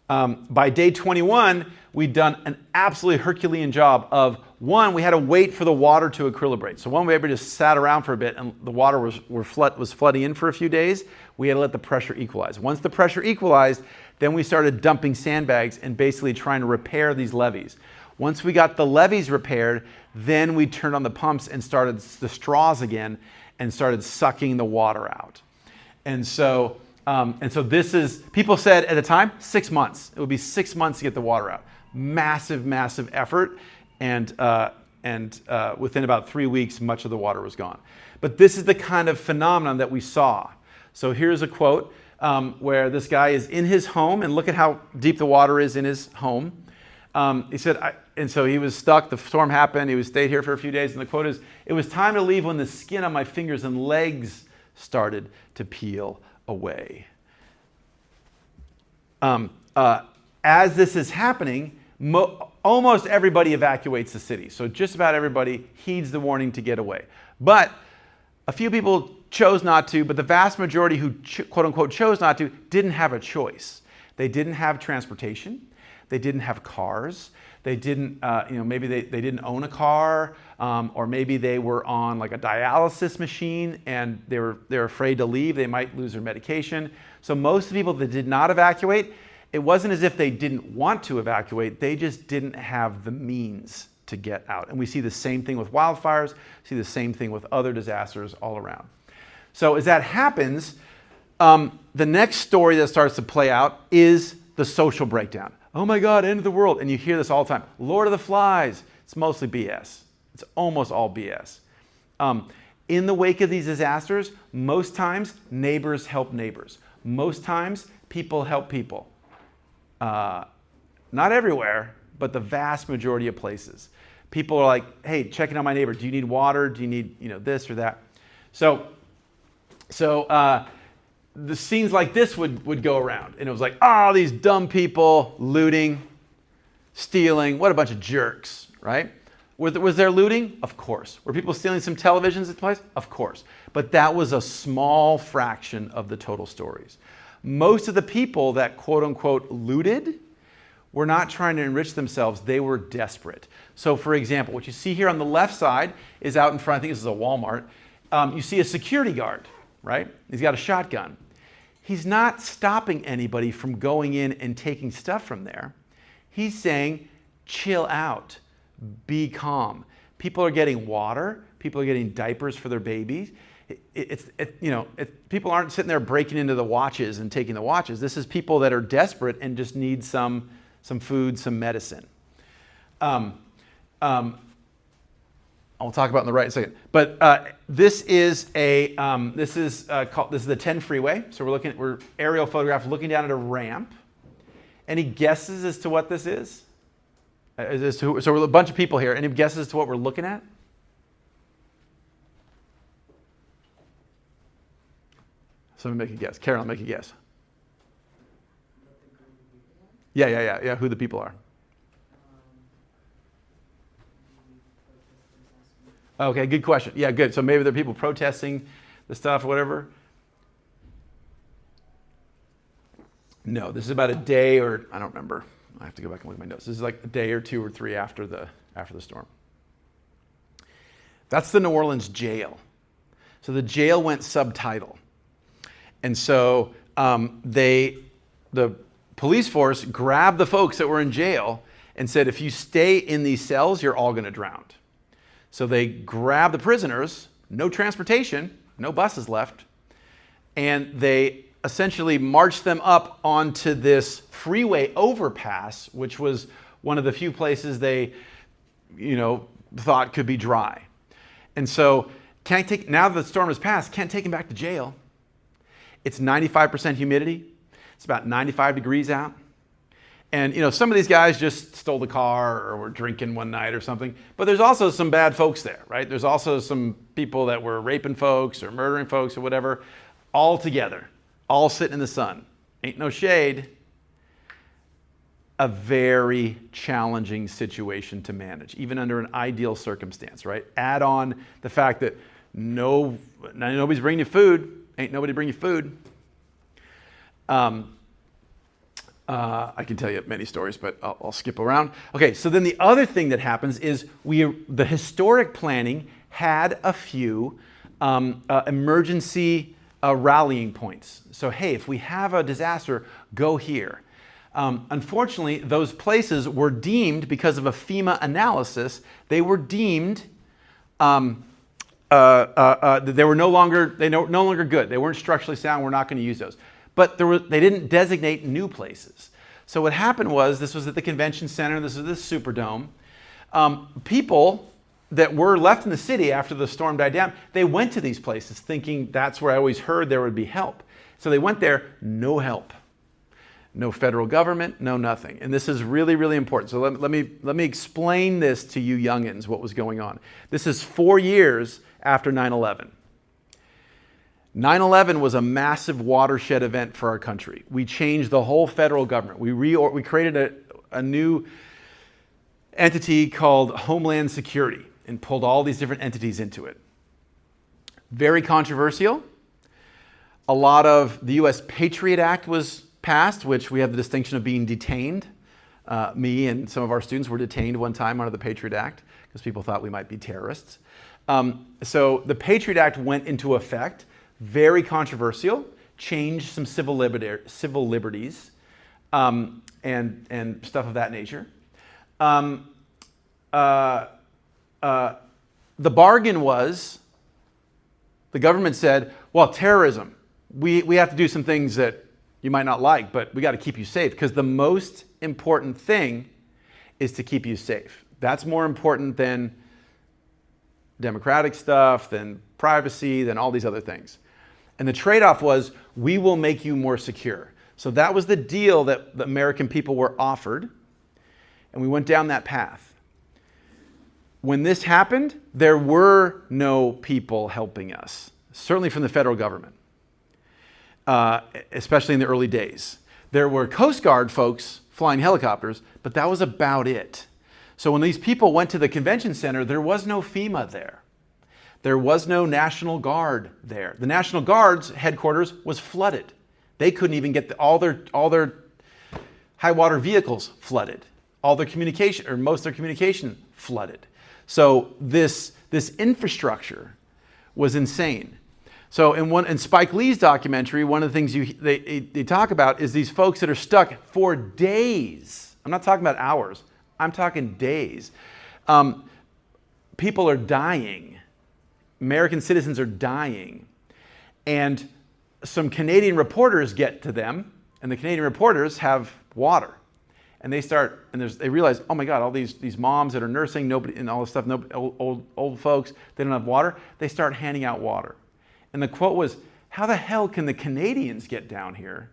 By day 21, we'd done an absolutely Herculean job of, one, we had to wait for the water to equilibrate. So one, we just sat around for a bit and the water was flooding in for a few days. We had to let the pressure equalize. Once the pressure equalized, then we started dumping sandbags and basically trying to repair these levees. Once we got the levees repaired, then we turned on the pumps and started the straws again and started sucking the water out. And so this is, people said at the time, 6 months. It would be 6 months to get the water out. Massive, massive effort. And within about 3 weeks, much of the water was gone. But this is the kind of phenomenon that we saw. So here's a quote where this guy is in his home, and look at how deep the water is in his home. He said, and so he was stuck, the storm happened, he stayed here for a few days, and the quote is, "It was time to leave when the skin on my fingers and legs started to peel away." As this is happening, almost everybody evacuates the city. So just about everybody heeds the warning to get away. But a few people chose not to, but the vast majority who quote unquote chose not to didn't have a choice. They didn't have transportation. They didn't have cars. They didn't, maybe they didn't own a car, or maybe they were on like a dialysis machine and they're afraid to leave. They might lose their medication. So most of the people that did not evacuate, it wasn't as if they didn't want to evacuate. They just didn't have the means to get out. And we see the same thing with wildfires, see the same thing with other disasters all around. So as that happens, the next story that starts to play out is the social breakdown. Oh my God, end of the world. And you hear this all the time. Lord of the Flies. It's mostly BS. It's almost all BS. In the wake of these disasters, most times neighbors help neighbors. Most times people help people. Not everywhere, but the vast majority of places. People are like, hey, checking on my neighbor. Do you need water? Do you need this or that? So the scenes like this would go around, and it was like, oh, these dumb people looting, stealing, what a bunch of jerks, right? Was there looting? Of course. Were people stealing some televisions at the place? Of course. But that was a small fraction of the total stories. Most of the people that quote unquote looted were not trying to enrich themselves, they were desperate. So for example, what you see here on the left side is out in front, I think this is a Walmart, you see a security guard, right? He's got a shotgun. He's not stopping anybody from going in and taking stuff from there. He's saying, chill out, be calm. People are getting water, people are getting diapers for their babies. People aren't sitting there breaking into the watches and taking the watches. This is people that are desperate and just need some food, some medicine. I'll talk about in the right in a second. But this is the 10 freeway. So we're aerial photograph looking down at a ramp. Any guesses as to what this is? So we're a bunch of people here. Any guesses as to what we're looking at? Someone make a guess. Carolyn, make a guess. Yeah. Who the people are. Okay, good question. Yeah, good. So maybe there are people protesting the stuff or whatever. No, this is about a day or, I don't remember. I have to go back and look at my notes. This is like a day or 2 or 3 after the storm. That's the New Orleans jail. So the jail went subtidal. And so the police force grabbed the folks that were in jail and said, if you stay in these cells, you're all going to drown. So they grabbed the prisoners, no transportation, no buses left, and they essentially marched them up onto this freeway overpass, which was one of the few places they, thought could be dry. And so now that the storm has passed, can't take them back to jail. It's 95% humidity. It's about 95 degrees out. And some of these guys just stole the car or were drinking one night or something. But there's also some bad folks there, right? There's also some people that were raping folks or murdering folks or whatever, all together, all sitting in the sun. Ain't no shade. A very challenging situation to manage, even under an ideal circumstance, right? Add on the fact that nobody's bringing you food. Ain't nobody bring you food. I can tell you many stories, but I'll skip around. Okay, so then the other thing that happens is the historic planning had a few emergency rallying points. So hey, if we have a disaster, go here. Unfortunately, those places were deemed, because of a FEMA analysis, they were deemed they were no longer good. They weren't structurally sound. We're not going to use those. But they didn't designate new places. So what happened was, this was at the convention center. This is the Superdome. People that were left in the city after the storm died down, they went to these places thinking that's where I always heard there would be help. So they went there, no help. No federal government, no nothing. And this is really, really important. So let me explain this to you youngins, what was going on. This is 4 years after 9/11. 9/11 was a massive watershed event for our country. We changed the whole federal government. We created a new entity called Homeland Security and pulled all these different entities into it. Very controversial. A lot of the U.S. Patriot Act was passed, which we have the distinction of being detained. Me and some of our students were detained one time under the Patriot Act because people thought we might be terrorists. So the Patriot Act went into effect. Very controversial, changed some civil liberties and stuff of that nature. The bargain was, the government said, well, terrorism, we have to do some things that you might not like, but we got to keep you safe, because the most important thing is to keep you safe. That's more important than democratic stuff, than privacy, than all these other things. And the trade-off was, we will make you more secure. So that was the deal that the American people were offered, and we went down that path. When this happened, there were no people helping us, certainly from the federal government, especially in the early days. There were Coast Guard folks flying helicopters, but that was about it. So when these people went to the convention center, there was no FEMA there. There was no National Guard there. The National Guard's headquarters was flooded. They couldn't even get all their high water vehicles flooded. All their communication, or most of their communication, flooded. So this infrastructure was insane. So in Spike Lee's documentary, one of the things they talk about is these folks that are stuck for days. I'm not talking about hours. I'm talking days. People are dying. American citizens are dying. And some Canadian reporters get to them, and the Canadian reporters have water. And they realize, oh my God, all these moms that are nursing, nobody, and all this stuff, old folks, they don't have water. They start handing out water. And the quote was, how the hell can the Canadians get down here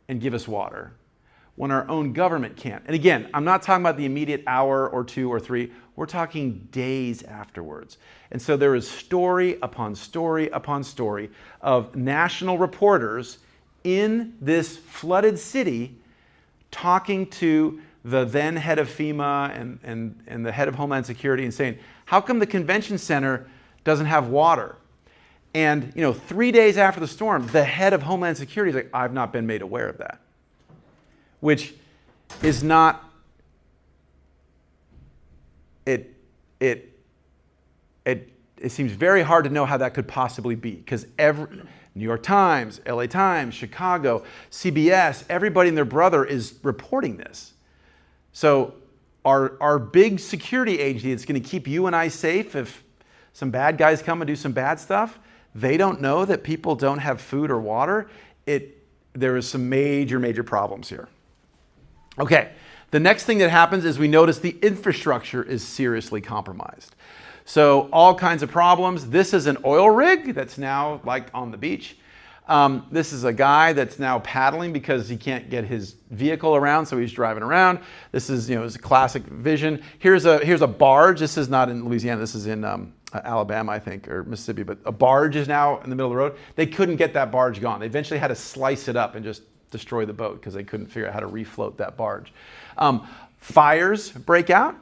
and give us water when our own government can't? And again, I'm not talking about the immediate hour or two or three. We're talking days afterwards. And so there is story upon story upon story of national reporters in this flooded city talking to the then head of FEMA and the head of Homeland Security and saying, how come the convention center doesn't have water? And 3 days after the storm, the head of Homeland Security is like, I've not been made aware of that. Which is not, it seems very hard to know how that could possibly be, because New York Times, LA Times, Chicago, CBS, everybody and their brother is reporting this. So our big security agency that's going to keep you and I safe if some bad guys come and do some bad stuff, they don't know that people don't have food or water. There is some major problems here. Okay, the next thing that happens is we notice the infrastructure is seriously compromised. So all kinds of problems. This is an oil rig that's now like on the beach. This is a guy that's now paddling because he can't get his vehicle around, so he's driving around. This is, it's a classic vision. Here's a barge. This is not in Louisiana. This is in Alabama, I think, or Mississippi. But a barge is now in the middle of the road. They couldn't get that barge gone. They eventually had to slice it up and just destroy the boat because they couldn't figure out how to refloat that barge. Fires break out,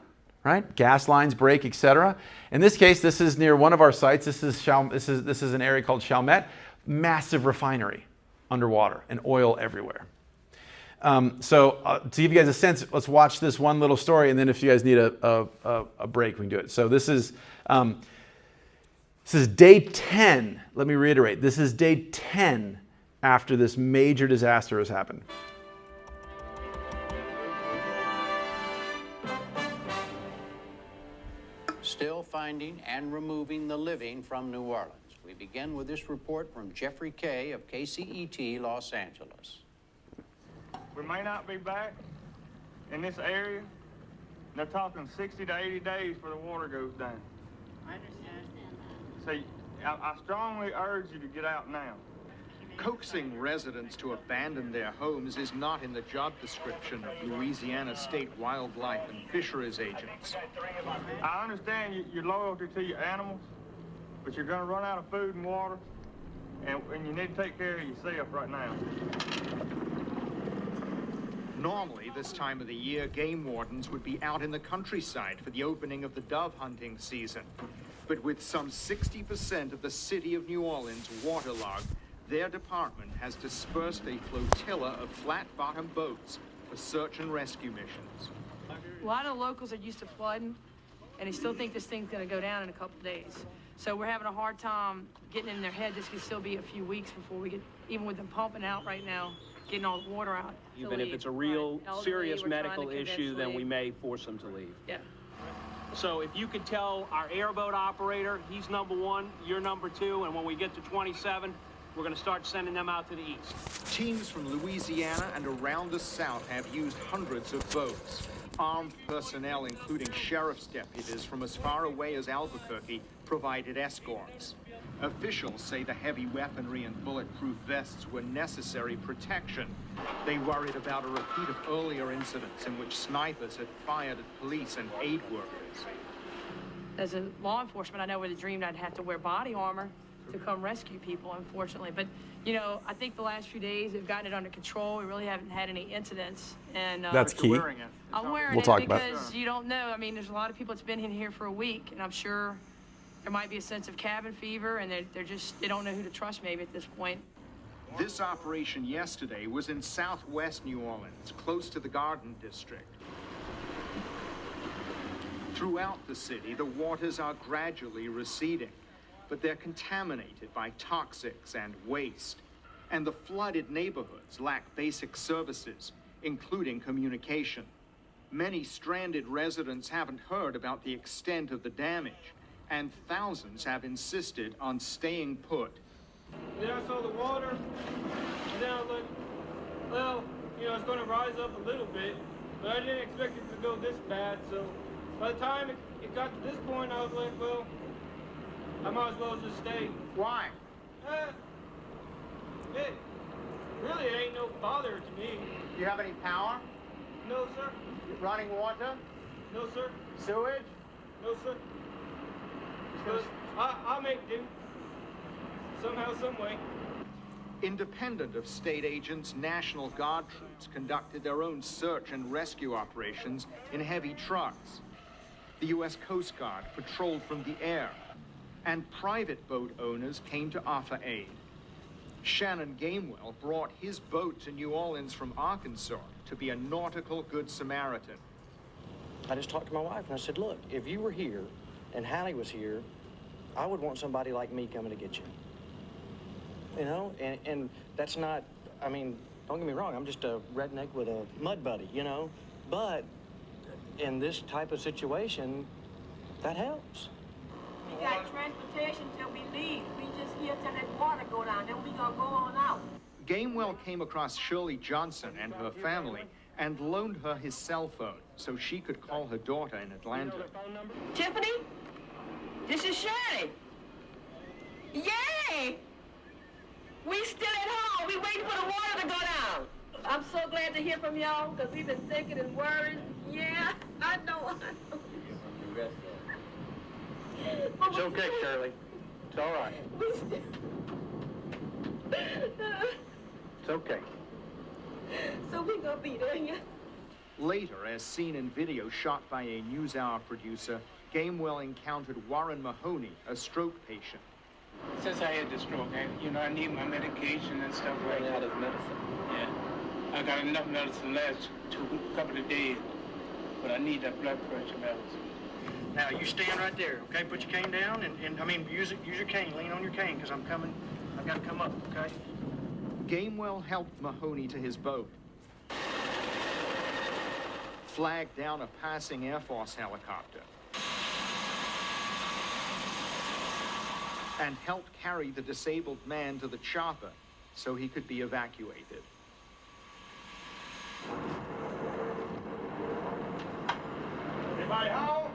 right? Gas lines break, etc. In this case, this is near one of our sites. This is an area called Chalmette. Massive refinery underwater and oil everywhere. So to give you guys a sense, let's watch this one little story, and then if you guys need a break, we can do it. So this is day 10. Let me reiterate. This is day 10 after this major disaster has happened. Still finding and removing the living from New Orleans. We begin with this report from Jeffrey Kay of KCET Los Angeles. We may not be back in this area. They're talking 60 to 80 days before the water goes down. I understand that. So I strongly urge you to get out now. Coaxing residents to abandon their homes is not in the job description of Louisiana State Wildlife and Fisheries agents. I understand your loyalty to your animals, but you're going to run out of food and water, and you need to take care of yourself right now. Normally, this time of the year, game wardens would be out in the countryside for the opening of the dove hunting season. But with some 60% of the city of New Orleans waterlogged, their department has dispersed a flotilla of flat-bottom boats for search and rescue missions. A lot of locals are used to flooding, and they still think this thing's going to go down in a couple days. So we're having a hard time getting in their head. This could still be a few weeks before we get, even with them pumping out right now, getting all the water out. Even if it's a real serious medical issue, then we may force them to leave. Yeah. So if you could tell our airboat operator, he's number 1, you're number 2, and when we get to 27, we're going to start sending them out to the east. Teams from Louisiana and around the South have used hundreds of boats. Armed personnel, including sheriff's deputies from as far away as Albuquerque, provided escorts. Officials say the heavy weaponry and bulletproof vests were necessary protection. They worried about a repeat of earlier incidents in which snipers had fired at police and aid workers. As a law enforcement, I never would have dreamed I'd have to wear body armor to come rescue people, unfortunately. But, I think the last few days they've gotten it under control. We really haven't had any incidents. And That's key. I'm wearing We'll talk it about it. because you don't know. I mean, there's a lot of people that's been in here for a week, and I'm sure there might be a sense of cabin fever, and they don't know who to trust maybe at this point. This operation yesterday was in southwest New Orleans, close to the Garden District. Throughout the city, the waters are gradually receding, but they're contaminated by toxics and waste. And the flooded neighborhoods lack basic services, including communication. Many stranded residents haven't heard about the extent of the damage, and thousands have insisted on staying put. Then I saw the water, and then I was like, well, it's going to rise up a little bit, but I didn't expect it to go this bad. So by the time it got to this point, I was like, well, I might as well just stay. Why? It really ain't no bother to me. Do you have any power? No, sir. Running water? No, sir. Sewage? No, sir. But I'll make do. Somehow, some way. Independent of state agents, National Guard troops conducted their own search and rescue operations in heavy trucks. The U.S. Coast Guard patrolled from the air, and private boat owners came to offer aid. Shannon Gamewell brought his boat to New Orleans from Arkansas to be a nautical good Samaritan. I just talked to my wife and I said, look, if you were here and Hallie was here, I would want somebody like me coming to get you. And that's not, don't get me wrong, I'm just a redneck with a mud buddy, but in this type of situation, that helps. We got transportation till we leave. We just here till that water go down, then we gonna go on out. Gamewell came across Shirley Johnson and her family and loaned her his cell phone so she could call her daughter in Atlanta. Tiffany, this is Shannon. Yay! We still at home. We waiting for the water to go down. I'm so glad to hear from y'all because we've been thinking and worrying. Yeah, I know. It's okay, Shirley. It's all right. It's okay. So we gonna be there, yeah. Later, as seen in video shot by a NewsHour producer, Gamewell encountered Warren Mahoney, a stroke patient. Since I had the stroke, I need my medication and stuff like that. Out of medicine? Yeah. I got enough medicine last couple of days, but I need that blood pressure medicine. Now, you stand right there, okay? Put your cane down and use your cane. Lean on your cane because I'm coming. I've got to come up, okay? Gamewell helped Mahoney to his boat, flagged down a passing Air Force helicopter, and helped carry the disabled man to the chopper so he could be evacuated. Everybody home?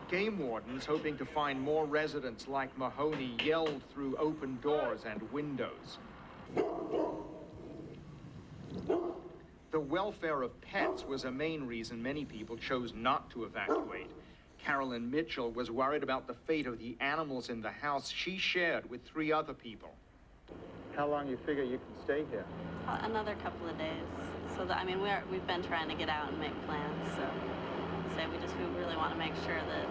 Game wardens, hoping to find more residents like Mahoney, yelled through open doors and windows. The welfare of pets was a main reason many people chose not to evacuate. Carolyn Mitchell was worried about the fate of the animals in the house she shared with 3 other people. How long you figure you can stay here? Another couple of days. So that, we've been trying to get out and make plans. So we really want to make sure that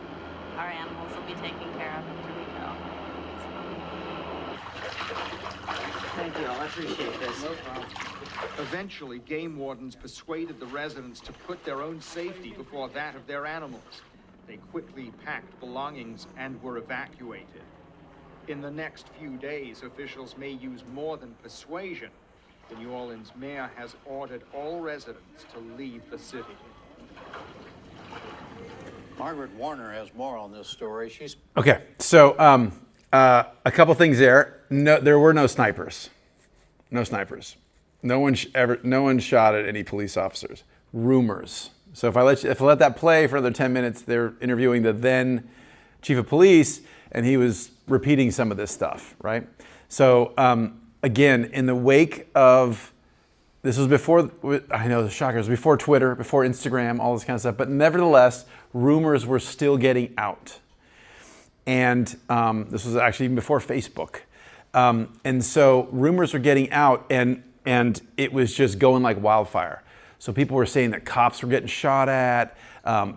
our animals will be taken care of after we go. Thank you all. I appreciate this. No problem. Eventually, game wardens persuaded the residents to put their own safety before that of their animals. They quickly packed belongings and were evacuated. In the next few days, officials may use more than persuasion. The New Orleans mayor has ordered all residents to leave the city. Margaret Warner has more on this story. She's Okay, so a couple things there. No, there were no snipers. No snipers. No one shot at any police officers. Rumors. So if I let that play for another 10 minutes, they're interviewing the then chief of police, and he was repeating some of this stuff, right? So again, in the wake of, this was before, I know the shocker, it was before Twitter, before Instagram, all this kind of stuff, but nevertheless, rumors were still getting out. And this was actually even before Facebook. And so rumors were getting out, and it was just going like wildfire. So people were saying that cops were getting shot at,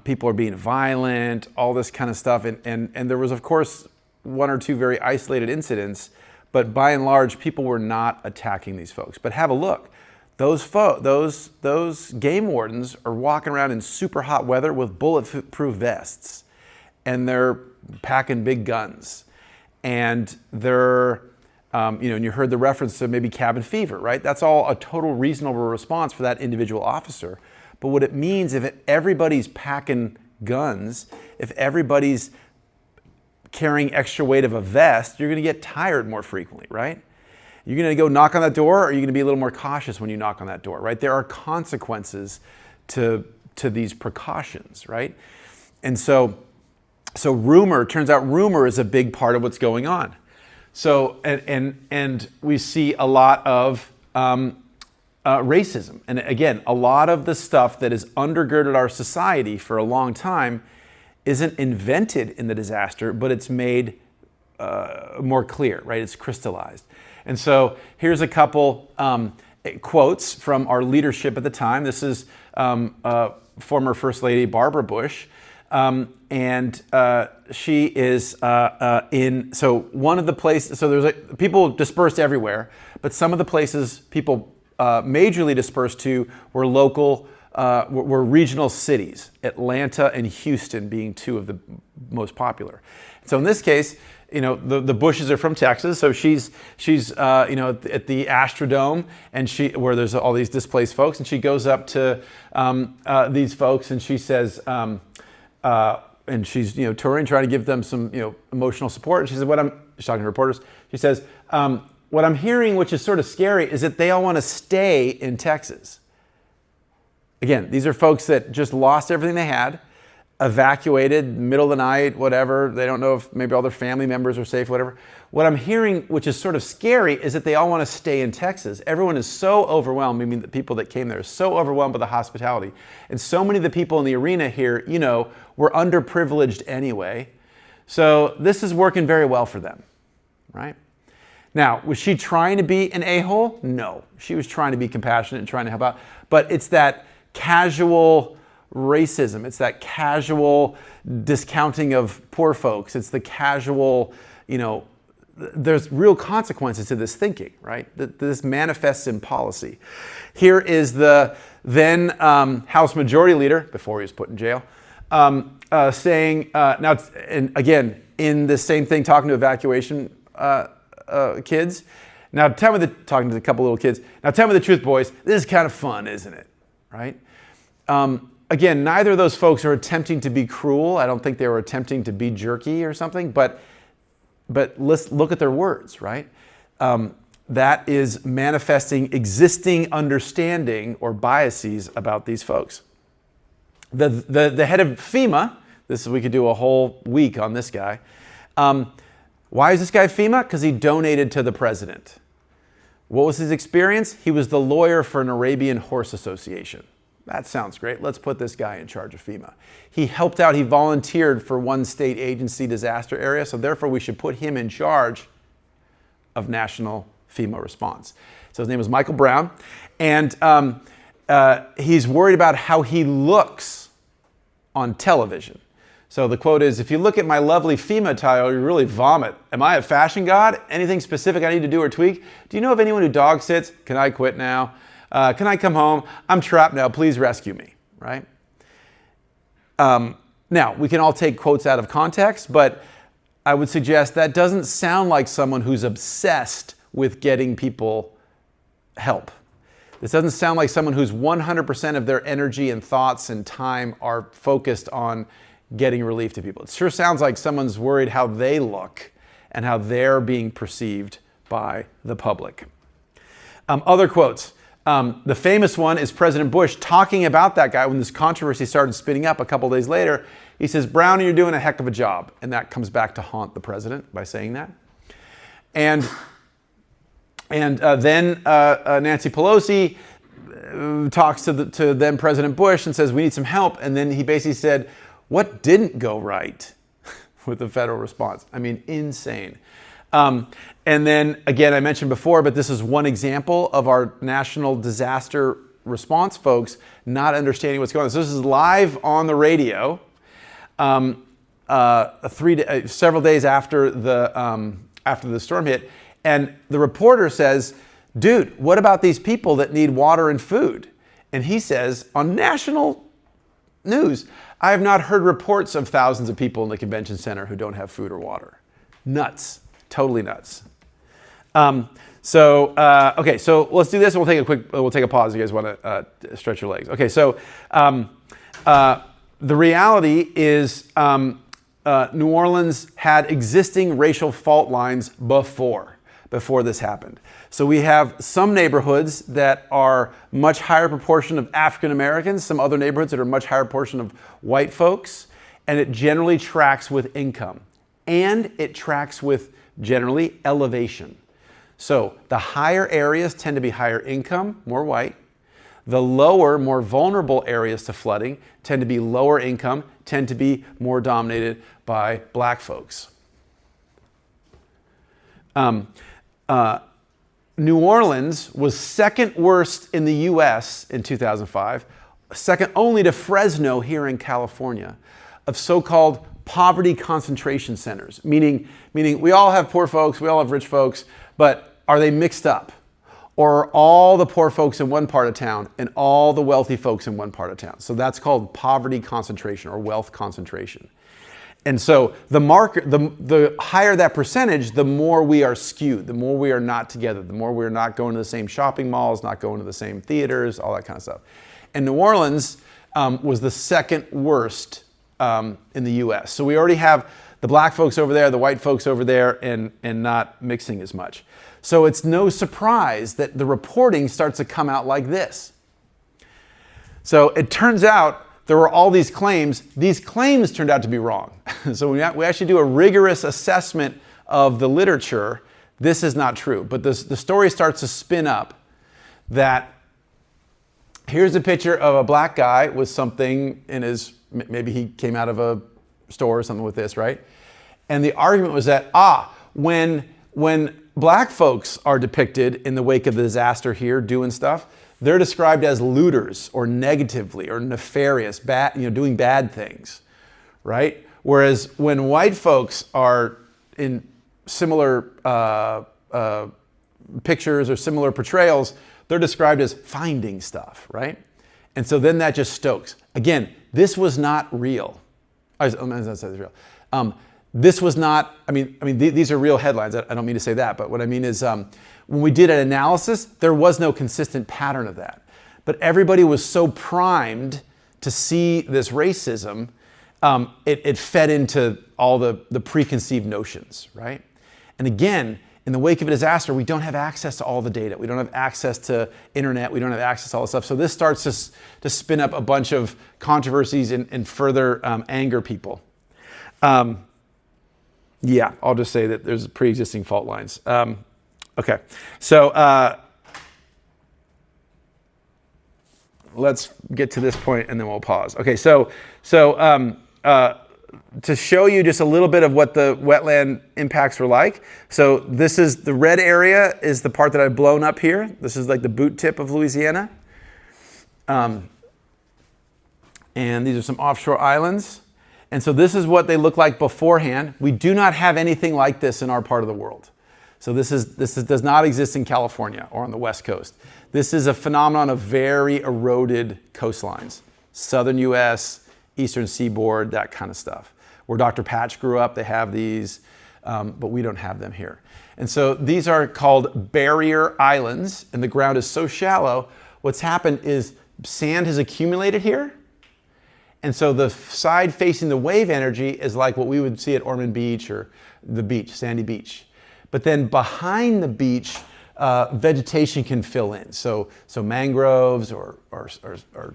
people are being violent, all this kind of stuff. And there was, of course, 1 or 2 very isolated incidents, but by and large, people were not attacking these folks. But have a look. Those game wardens are walking around in super hot weather with bulletproof vests, and they're packing big guns, and they're, and you heard the reference to maybe cabin fever, right? That's all a total reasonable response for that individual officer. But what it means, if everybody's packing guns, if everybody's carrying extra weight of a vest, you're going to get tired more frequently, right? You're going to go knock on that door, or are you going to be a little more cautious when you knock on that door, right? There are consequences to these precautions, right? And so turns out rumor is a big part of what's going on. So, and we see a lot of racism. And again, a lot of the stuff that has undergirded our society for a long time isn't invented in the disaster, but it's made more clear, right? It's crystallized. And so here's a couple quotes from our leadership at the time. This is former First Lady Barbara Bush. And she is so one of the places, so there's people dispersed everywhere, but some of the places people majorly dispersed to were were regional cities, Atlanta and Houston being 2 of the most popular. So in this case, the Bushes are from Texas, so she's at the Astrodome, and where there's all these displaced folks, and she goes up to these folks, and she says, and she's touring, trying to give them some emotional support. And she says, she's talking to reporters. She says, what I'm hearing, which is sort of scary, is that they all want to stay in Texas. Again, these are folks that just lost everything they had. evacuated, middle of the night, whatever. They don't know if maybe all their family members are safe, whatever. What I'm hearing, which is sort of scary, is that they all want to stay in Texas. Everyone is so overwhelmed. I mean, the people that came there are so overwhelmed by the hospitality. And so many of the people in the arena here, you know, were underprivileged anyway. So this is working very well for them, right? Now, was she trying to be an a-hole? No. She was trying to be compassionate and trying to help out. But it's that casual racism. It's that casual discounting of poor folks. It's the casual, you know, there's real consequences to this thinking, right? This manifests in policy. Here is the then House Majority Leader, before he was put in jail, saying, now, and again, in the same thing, talking to evacuation kids. Now, talking to a couple little kids. Now, tell me the truth, boys. This is kind of fun, isn't it? Right? Again, neither of those folks are attempting to be cruel. I don't think they were attempting to be jerky or something, but let's look at their words, right? That is manifesting existing understanding or biases about these folks. The head of FEMA, we could do a whole week on this guy. Why is this guy FEMA? Because he donated to the president. What was his experience? He was the lawyer for an Arabian Horse Association. That sounds great. Let's put this guy in charge of FEMA. He helped out, he volunteered for one state agency disaster area, so therefore we should put him in charge of national FEMA response. So his name was Michael Brown, and he's worried about how he looks on television. So the quote is, "If you look at my lovely FEMA tile, you really vomit. Am I a fashion god? Anything specific I need to do or tweak? Do you know of anyone who dog sits? Can I quit now? Can I come home? I'm trapped now. Please rescue me," right? Now, we can all take quotes out of context, but I would suggest that doesn't sound like someone who's obsessed with getting people help. This doesn't sound like someone who's 100% of their energy and thoughts and time are focused on getting relief to people. It sure sounds like someone's worried how they look and how they're being perceived by the public. Other quotes. The famous one is President Bush talking about that guy when this controversy started spinning up a couple days later. He says, "Brownie, you're doing a heck of a job." And that comes back to haunt the president by saying that. And then Nancy Pelosi talks to then President Bush and says, "We need some help." And then he basically said, "What didn't go right with the federal response?" I mean, insane. And then, again, I mentioned before, but this is one example of our national disaster response folks not understanding what's going on. So this is live on the radio, several days after the storm hit. And the reporter says, "Dude, what about these people that need water and food?" And he says, on national news, "I have not heard reports of thousands of people in the convention center who don't have food or water." Nuts. Totally nuts. Okay, so let's do this and we'll take a pause if you guys want to stretch your legs. Okay, so the reality is New Orleans had existing racial fault lines before this happened. So we have some neighborhoods that are much higher proportion of African Americans, some other neighborhoods that are much higher proportion of white folks, and it generally tracks with income. And it tracks with generally elevation. So the higher areas tend to be higher income, more white. The lower, more vulnerable areas to flooding tend to be lower income, tend to be more dominated by black folks. New Orleans was second worst in the US in 2005, second only to Fresno here in California, of so-called poverty concentration centers, meaning we all have poor folks, we all have rich folks, but are they mixed up? Or are all the poor folks in one part of town and all the wealthy folks in one part of town? So that's called poverty concentration or wealth concentration. And so the higher that percentage, the more we are skewed, the more we are not together, the more we're not going to the same shopping malls, not going to the same theaters, all that kind of stuff. And New Orleans was the second worst in the US. So we already have the black folks over there, the white folks over there, and not mixing as much. So it's no surprise that the reporting starts to come out like this. So it turns out there were all these claims. These claims turned out to be wrong. So we actually do a rigorous assessment of the literature. This is not true. But the story starts to spin up that here's a picture of a black guy with something in his, maybe he came out of a store or something with this, right? And the argument was that, when black folks are depicted in the wake of the disaster here doing stuff, they're described as looters or negatively or nefarious, bad, doing bad things, right? Whereas when white folks are in similar pictures or similar portrayals, they're described as finding stuff, right? And so then that just stokes. Again, this was not real. This was not, these are real headlines. I don't mean to say that, but what I mean is when we did an analysis, there was no consistent pattern of that. But everybody was so primed to see this racism, it fed into all the preconceived notions, right? And again, in the wake of a disaster, we don't have access to all the data. We don't have access to internet. We don't have access to all this stuff. So this starts to spin up a bunch of controversies and further anger people. Yeah, I'll just say that there's pre-existing fault lines. Okay, so let's get to this point and then we'll pause. Okay, so to show you just a little bit of what the wetland impacts were like. So this is the red area is the part that I've blown up here. This is like the boot tip of Louisiana. And these are some offshore islands. And so this is what they look like beforehand. We do not have anything like this in our part of the world. So this does not exist in California or on the West Coast. This is a phenomenon of very eroded coastlines. Southern US, Eastern Seaboard, that kind of stuff. Where Dr. Patch grew up, they have these, but we don't have them here. And so these are called barrier islands, and the ground is so shallow, what's happened is sand has accumulated here. And so the side facing the wave energy is like what we would see at Ormond Beach or the beach, Sandy Beach. But then behind the beach, vegetation can fill in. So mangroves or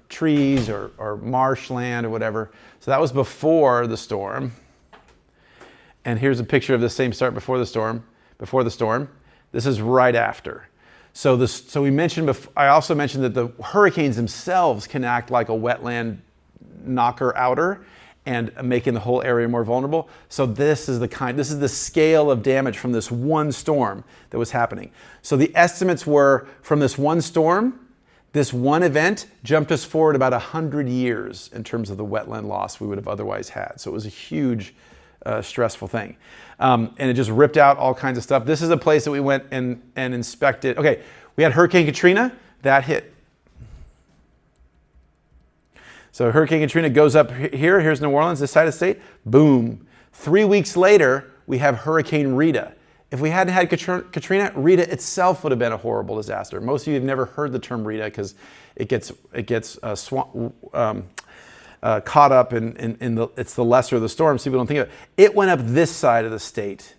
trees or marshland or whatever. So that was before the storm. And here's a picture of the same start before the storm. This is right after. So we mentioned, I also mentioned that the hurricanes themselves can act like a wetland knocker outer and making the whole area more vulnerable. So this is the scale of damage from this one storm that was happening. So the estimates were from this one storm, this one event jumped us forward about 100 years in terms of the wetland loss we would have otherwise had. So it was a huge, stressful thing. And it just ripped out all kinds of stuff. This is a place that we went and inspected. Okay, we had Hurricane Katrina, that hit. So Hurricane Katrina goes up here. Here's New Orleans, this side of the state. Boom. 3 weeks later, we have Hurricane Rita. If we hadn't had Katrina, Rita itself would have been a horrible disaster. Most of you have never heard the term Rita because it gets caught up in it's the lesser of the storm, so people don't think of it. It went up this side of the state.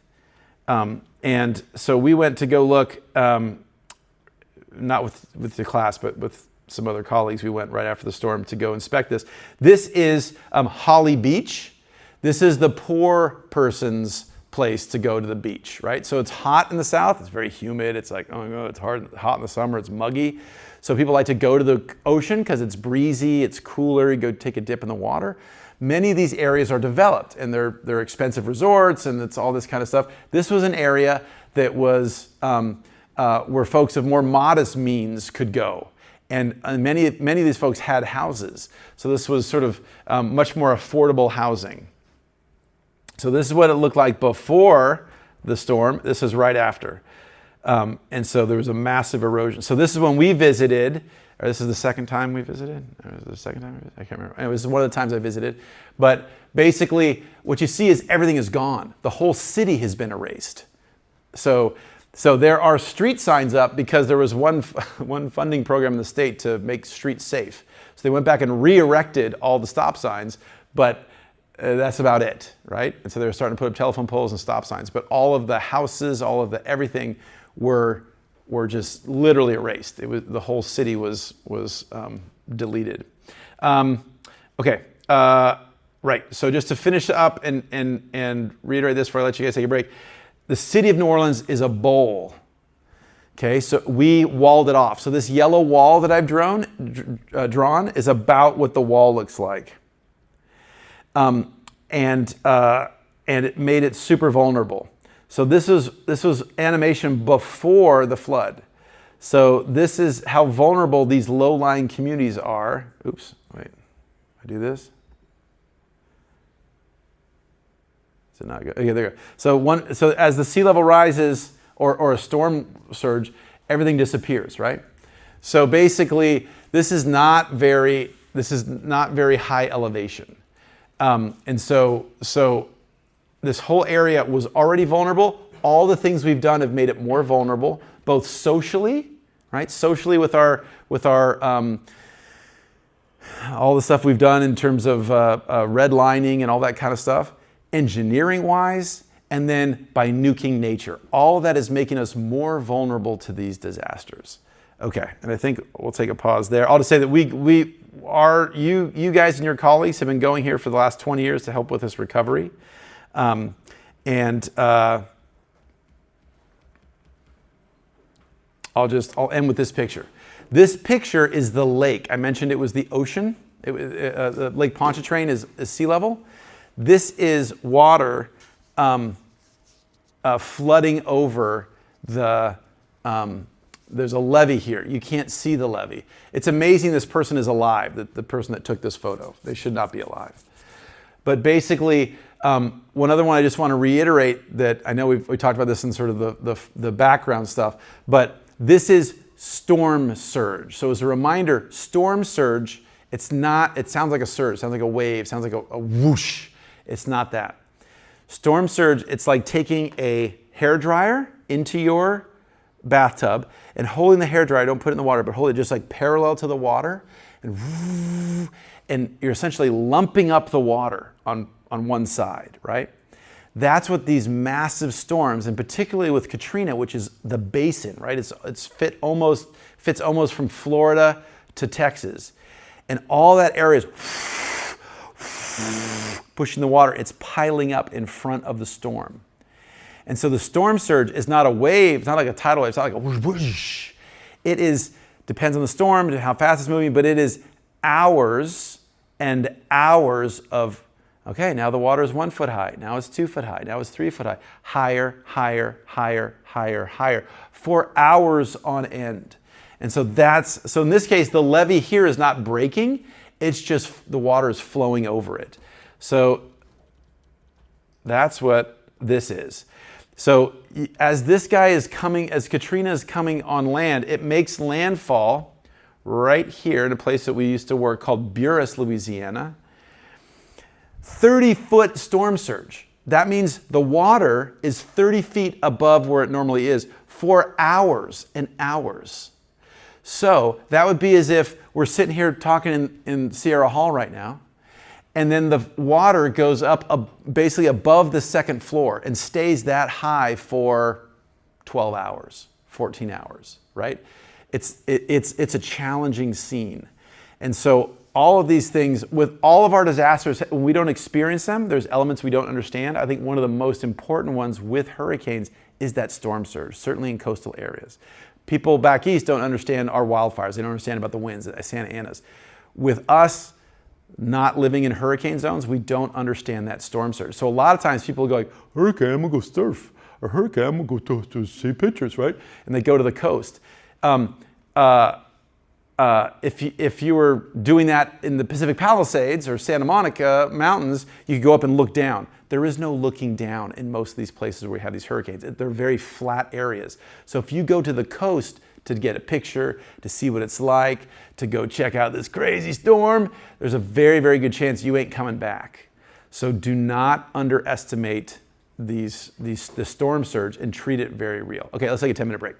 And so we went to go look, not with the class, but with some other colleagues. We went right after the storm to go inspect this. This is Holly Beach. This is the poor person's place to go to the beach, right? So it's hot in the south. It's very humid. It's like, oh my God, it's hot in the summer. It's muggy. So people like to go to the ocean because it's breezy, it's cooler. You go take a dip in the water. Many of these areas are developed and they're expensive resorts and it's all this kind of stuff. This was an area that was where folks of more modest means could go. And many of these folks had houses. So this was sort of much more affordable housing. So this is what it looked like before the storm. This is right after. And so there was a massive erosion. So this is when we visited, or this is the second time we visited? Or was it the second time? I can't remember. It was one of the times I visited. But basically, what you see is everything is gone. The whole city has been erased. So there are street signs up because there was one funding program in the state to make streets safe. So they went back and re-erected all the stop signs, but that's about it, right? And so they were starting to put up telephone poles and stop signs, but all of the houses, all of the everything were just literally erased. The whole city was deleted. Okay, right. So just to finish up and reiterate this before I let you guys take a break, the city of New Orleans is a bowl. Okay, so we walled it off. So this yellow wall that I've drawn is about what the wall looks like. And it made it super vulnerable. So this was animation before the flood. So this is how vulnerable these low-lying communities are. Oops, wait, I do this? Is it not good? Okay, there you go. So as the sea level rises or a storm surge, everything disappears, right? So basically, this is not very high elevation. And so this whole area was already vulnerable. All the things we've done have made it more vulnerable, both socially, right? Socially with our all the stuff we've done in terms of redlining and all that kind of stuff, engineering-wise, and then by nuking nature. All of that is making us more vulnerable to these disasters. Okay, and I think we'll take a pause there. I'll just say that you guys and your colleagues have been going here for the last 20 years to help with this recovery. I'll end with this picture. This picture is the lake. I mentioned it was the ocean. The Lake Pontchartrain is sea level. This is water flooding over the, there's a levee here. You can't see the levee. It's amazing this person is alive, the person that took this photo. They should not be alive. But basically, one other one I just want to reiterate that I know we talked about this in sort of the background stuff, but this is storm surge. So as a reminder, storm surge, it sounds like a surge, it sounds like a wave, it sounds like a whoosh. It's not that. Storm surge, it's like taking a hairdryer into your bathtub and holding the hairdryer, don't put it in the water, but hold it just like parallel to the water, and you're essentially lumping up the water on one side, right? That's what these massive storms, and particularly with Katrina, which is the basin, right? It's fits almost from Florida to Texas. And all that area is pushing the water. It's piling up in front of the storm. And so the storm surge is not a wave. It's not like a tidal wave. It's not like a whoosh, whoosh. It is, depends on the storm and how fast it's moving, but it is hours and hours of, okay, now the water is 1 foot high. Now it's 2 foot high. Now it's 3 foot high. Higher, higher, higher, higher, higher for hours on end. And so so in this case, the levee here is not breaking. It's just the water is flowing over it. So that's what this is. So as Katrina is coming on land, it makes landfall right here in a place that we used to work called Buras, Louisiana. 30-foot storm surge. That means the water is 30 feet above where it normally is for hours and hours. So that would be as if we're sitting here talking in Sierra Hall right now, and then the water goes up basically above the second floor and stays that high for 12 hours, 14 hours, right? It's a challenging scene. And so all of these things, with all of our disasters, when we don't experience them, there's elements we don't understand. I think one of the most important ones with hurricanes is that storm surge, certainly in coastal areas. People back east don't understand our wildfires. They don't understand about the winds, Santa Ana's. With us not living in hurricane zones, we don't understand that storm surge. So a lot of times people go like, hurricane, I'm gonna go surf. Or hurricane, I'm gonna go to see pictures, right? And they go to the coast. If you were doing that in the Pacific Palisades or Santa Monica Mountains, you could go up and look down. There is no looking down in most of these places where we have these hurricanes. They're very flat areas. So if you go to the coast to get a picture, to see what it's like, to go check out this crazy storm, there's a very, very good chance you ain't coming back. So do not underestimate the storm surge and treat it very real. Okay, let's take a 10-minute break.